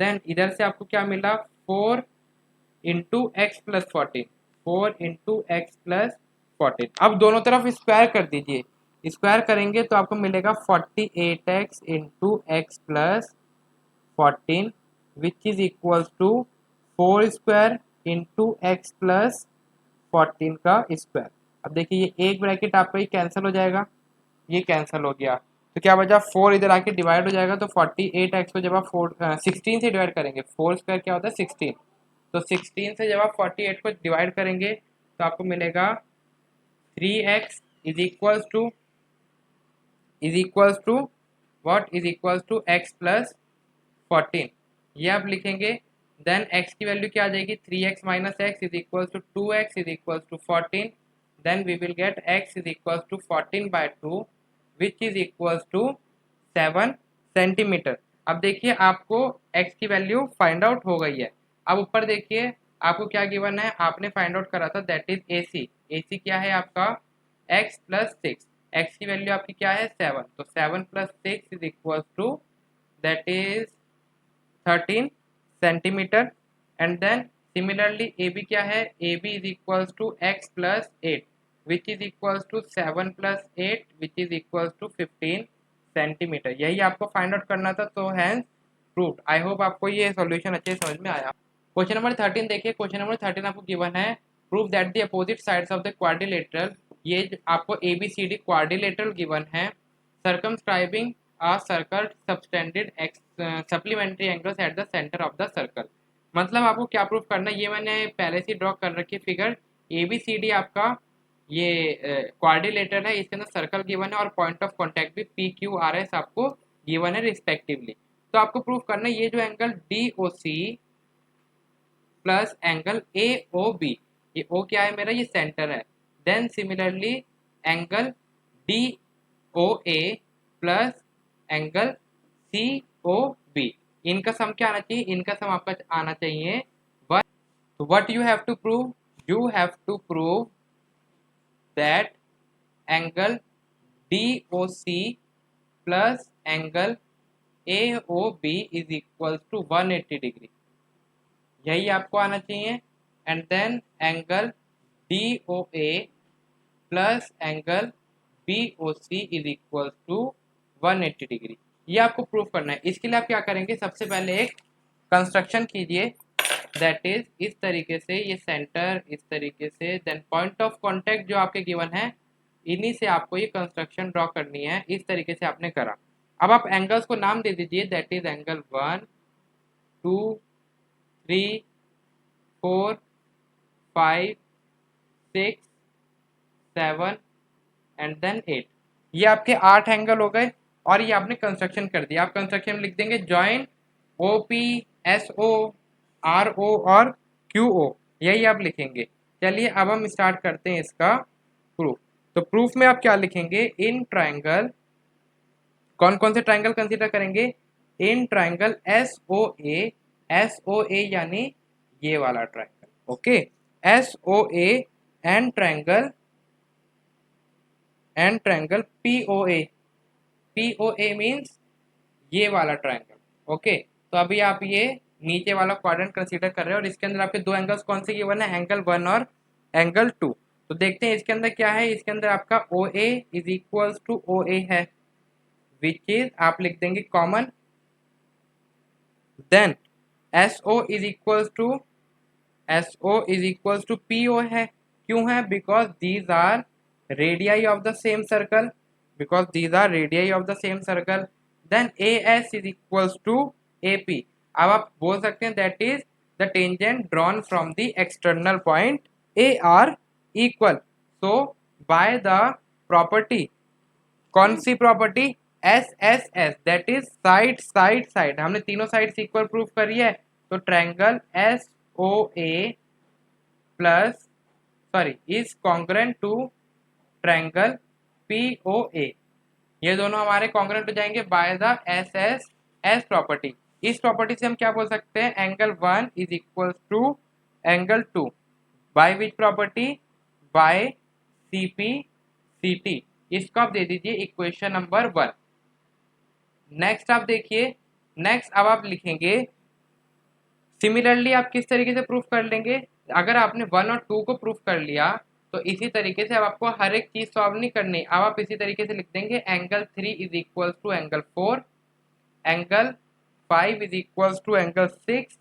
देन इधर से आपको क्या मिला 4 into X plus 14, 4 into X plus 14। अब दोनों तरफ स्क्वायर कर दीजिए, स्क्वायर करेंगे तो आपको मिलेगा 48x into X plus 14 which is equal to 4 square into X plus 14 का स्क्वायर। अब देखिए ये एक ब्रैकेट आपका ये कैंसिल हो जाएगा, ये कैंसिल हो गया, तो क्या बचा 4 इधर आके डिवाइड हो जाएगा, तो 48x को जब आप 16 से डिवाइड करेंगे, 4 स्क्वायर क्या होता है 16, तो 16 से जब आप 48 को डिवाइड करेंगे तो आपको मिलेगा 3x is equals to what is equals to x plus 14, ये आप लिखेंगे। देन x की वैल्यू क्या आ जाएगी 3x minus X is equals to 2x is equals to 14, then we will get x is equals to 14/2 which is equals to 7 centimetre. अब देखिए आपको x की वैल्यू फाइंड आउट हो गई है। अब ऊपर देखिए आपको क्या गिवन है, आपने फाइंड आउट करा था दैट इज AC क्या है आपका x प्लस 6, x की वैल्यू आपकी क्या है 7, तो 7 plus 6 is equals to that is 13 centimetre. And then similarly AB क्या है, AB is equals to x plus 8 which is equals to 7 plus 8 which is equals to 15 centimetre. यही आपको find out करना था, तो हैंस प्रूव्ड। आई hope आपको ये solution अच्छे से समझ में आया। क्वेश्चन नंबर 13 देखिए, क्वेश्चन नंबर 13 आपको गिवन है prove that the opposite sides of the quadrilateral, ये आपको ABCD क्वाड्रिलेटरल गिवन है, circumscribing a circle subtended supplementary angles at the center of the circle। मतलब आपको क्या प्रूफ करना है, ये मैंने पहले से ड्रॉ कर रखी फिगर। ABCD आपका ये क्वाड्रिलेटरल है, इसके अंदर सर्कल गिवन है और पॉइंट ऑफ कांटेक्ट भी PQRS आपको गिवन है रिस्पेक्टिवली। तो आपको प्रूफ करना है ये जो angle DOC plus angle AOB, ये O क्या है मेरा, ये सेंटर है। Then similarly angle DOA plus angle COB, इनका सम क्या आना चाहिए, इनका सम आपका आना चाहिए 1। तो what you have to prove, you have to prove that angle DOC plus angle AOB is equal to 180 degree, यही आपको आना चाहिए। And then angle DOA plus angle BOC is equal to 180 degree, ये आपको प्रूफ करना है। इसके लिए आप क्या करेंगे, सबसे पहले एक कंस्ट्रक्शन कीजिए, दैट इज इस तरीके से, ये सेंटर इस तरीके से, देन पॉइंट ऑफ कांटेक्ट जो आपके गिवन है, इन्हीं से आपको ये कंस्ट्रक्शन ड्रॉ करनी है। इस तरीके से आपने करा। अब आप एंगल्स को नाम दे दीजिए, that is angle 1 2 3 4 5 6 7 and then 8, ये आपके 8 एंगल हो गए और ये आपने कंस्ट्रक्शन कर दिया। आप कंस्ट्रक्शन में लिख देंगे जॉइन OP SO RO और QO, यही आप लिखेंगे। चलिए अब हम स्टार्ट करते हैं इसका प्रूफ। तो प्रूफ में आप क्या लिखेंगे, इन ट्राइंगल, कौन कौन से ट्राइंगल कंसीडर करेंगे, इन ट्राइंगल SOA यानी ये वाला triangle, okay, SOA and triangle POA means ये वाला ट्राइंगल, ओके। तो अभी आप ये नीचे वाला क्वाड्रेंट कंसीडर कर रहे हो और इसके अंदर आपके दो एंगल्स कौन से गिवन है, एंगल 1 और एंगल 2। तो देखते हैं इसके अंदर क्या है, इसके अंदर आपका OA is equals to OA है, विच इज आप लिख देंगे common. Then SO is equals to PO है, क्यों है, because these are radii of the same circle, then AS is equals to AP। अब आप बोल सकते हैं that is the tangent drawn from the external point AR equal. So by the property, कौन सी property, SSS, that is side side side, हमने तीनों side equal proof करी है। तो triangle SOA plus is congruent to triangle POA, ये दोनों हमारे कॉन्ग्रुएंट हो जाएंगे बाय द SSS प्रॉपर्टी। इस प्रॉपर्टी से हम क्या बोल सकते हैं, angle 1 is equal to angle 2 by which property, by CP/CT। इसको आप दे दीजिए इक्वेशन नंबर 1। नेक्स्ट आप देखिए, नेक्स्ट अब आप लिखेंगे, सिमिलरली आप किस तरीके से प्रूफ कर लेंगे, अगर आपने 1 और 2 को प्रूफ कर लिया तो इसी तरीके से अब आपको हर एक चीज सॉल्व नहीं करनी। अब आप इसी तरीके से लिख देंगे angle 3 is equal to angle 4, angle 5 is equal to angle 6,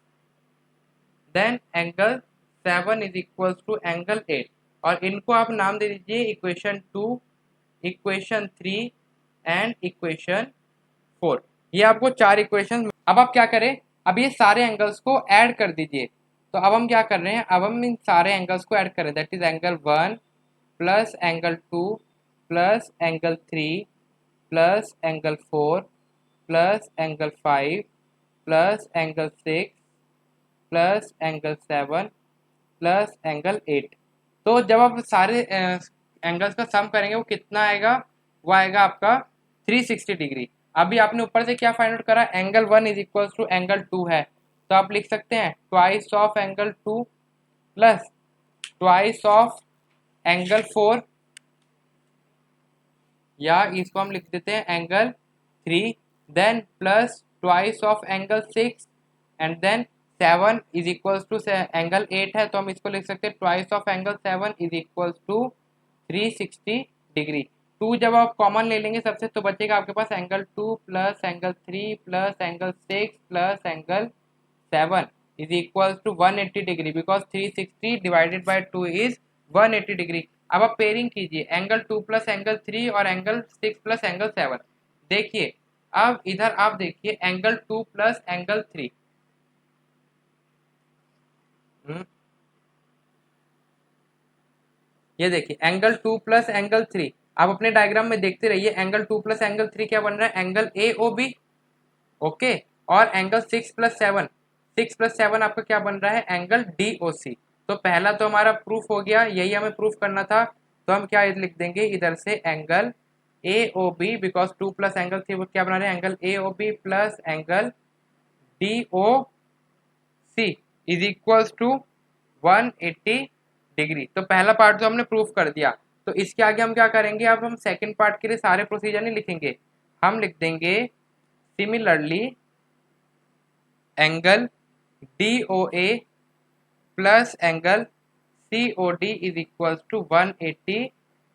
then angle 7 is equal to angle 8। और इनको आप नाम दे दीजिए इक्वेशन 2, इक्वेशन 3 एंड इक्वेशन 4। ये आपको 4 इक्वेशन। अब आप क्या करें, अब ये सारे एंगल्स को ऐड कर दीजिए। तो अब हम क्या कर रहे हैं, अब हम इन सारे एंगल्स को ऐड कर रहे हैं। That is angle 1 plus angle 2 plus angle 3 plus angle 4 plus angle 5 plus angle 6 plus angle 7 plus angle 8। तो जब आप सारे एंगल्स का सम करेंगे वो कितना आएगा, वो आएगा आपका 360 डिग्री। अभी आपने ऊपर से क्या फाइंड आउट करा, angle 1 is equal to angle 2 है, तो आप लिख सकते हैं twice of angle 2 plus twice of angle 4, या इसको हम लिख देते हैं angle 3, then plus twice of angle 6 and then 7 is equals to angle 8 है, तो हम इसको लिख सकते हैं twice of angle 7 is equals to 360 degree. 2 जब आप कॉमन ले लेंगे सबसे, तो बचेगा आपके पास angle 2 plus angle 3 plus angle 6 plus angle 7 is equals to 180 degree, because 360 divided by 2 is 180 degree. अब आप पेयरिंग कीजिए एंगल 2 प्लस एंगल 3 और एंगल 6 प्लस एंगल 7। देखिए अब इधर आप देखिए एंगल 2 प्लस एंगल 3, ये देखिए एंगल 2 प्लस एंगल 3। आप अपने डायग्राम में देखते रहिए, एंगल 2 प्लस एंगल 3 क्या बन रहा है, angle A O B. Okay, और एंगल 6 प्लस 7, 6 प्लस 7 आपका क्या बन रहा है, एंगल डी ओ सी। तो पहला तो हमारा प्रूफ हो गया, यही हमें प्रूफ करना था। तो हम क्या लिख देंगे इधर से angle A O B, because 2 plus angle 3 क्या बना रहे हैं, angle A O B plus angle D O C is equals to 180 degree. तो पहला पार्ट तो हमने प्रूफ कर दिया। तो इसके आगे हम क्या करेंगे, अब हम सेकंड पार्ट के लिए सारे प्रोसीजर नहीं लिखेंगे, हम लिख देंगे similarly angle D O A plus angle C O D is equals to 180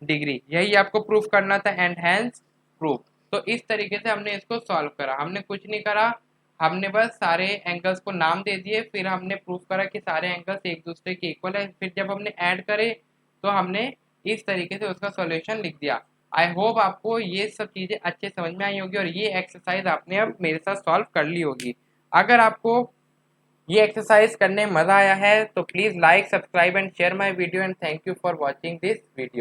degree. यही आपको प्रूफ करना था एंड हैंस प्रूफ। तो इस तरीके से हमने इसको सॉल्व करा, हमने कुछ नहीं करा, हमने बस सारे एंगल्स को नाम दे दिए, फिर हमने प्रूफ करा कि सारे एंगल्स एक दूसरे के इक्वल है, फिर जब हमने ऐड करे तो हमने इस तरीके से उसका सॉल्यूशन लिख दिया। आई होप आपको ये सब चीज़ें अच्छे समझ में आई होगी और ये एक्सरसाइज आपने अब मेरे साथ सॉल्व कर ली होगी। अगर आपको ये एक्सरसाइज करने में मज़ा आया है तो please like, subscribe and share my video and thank you for watching this video.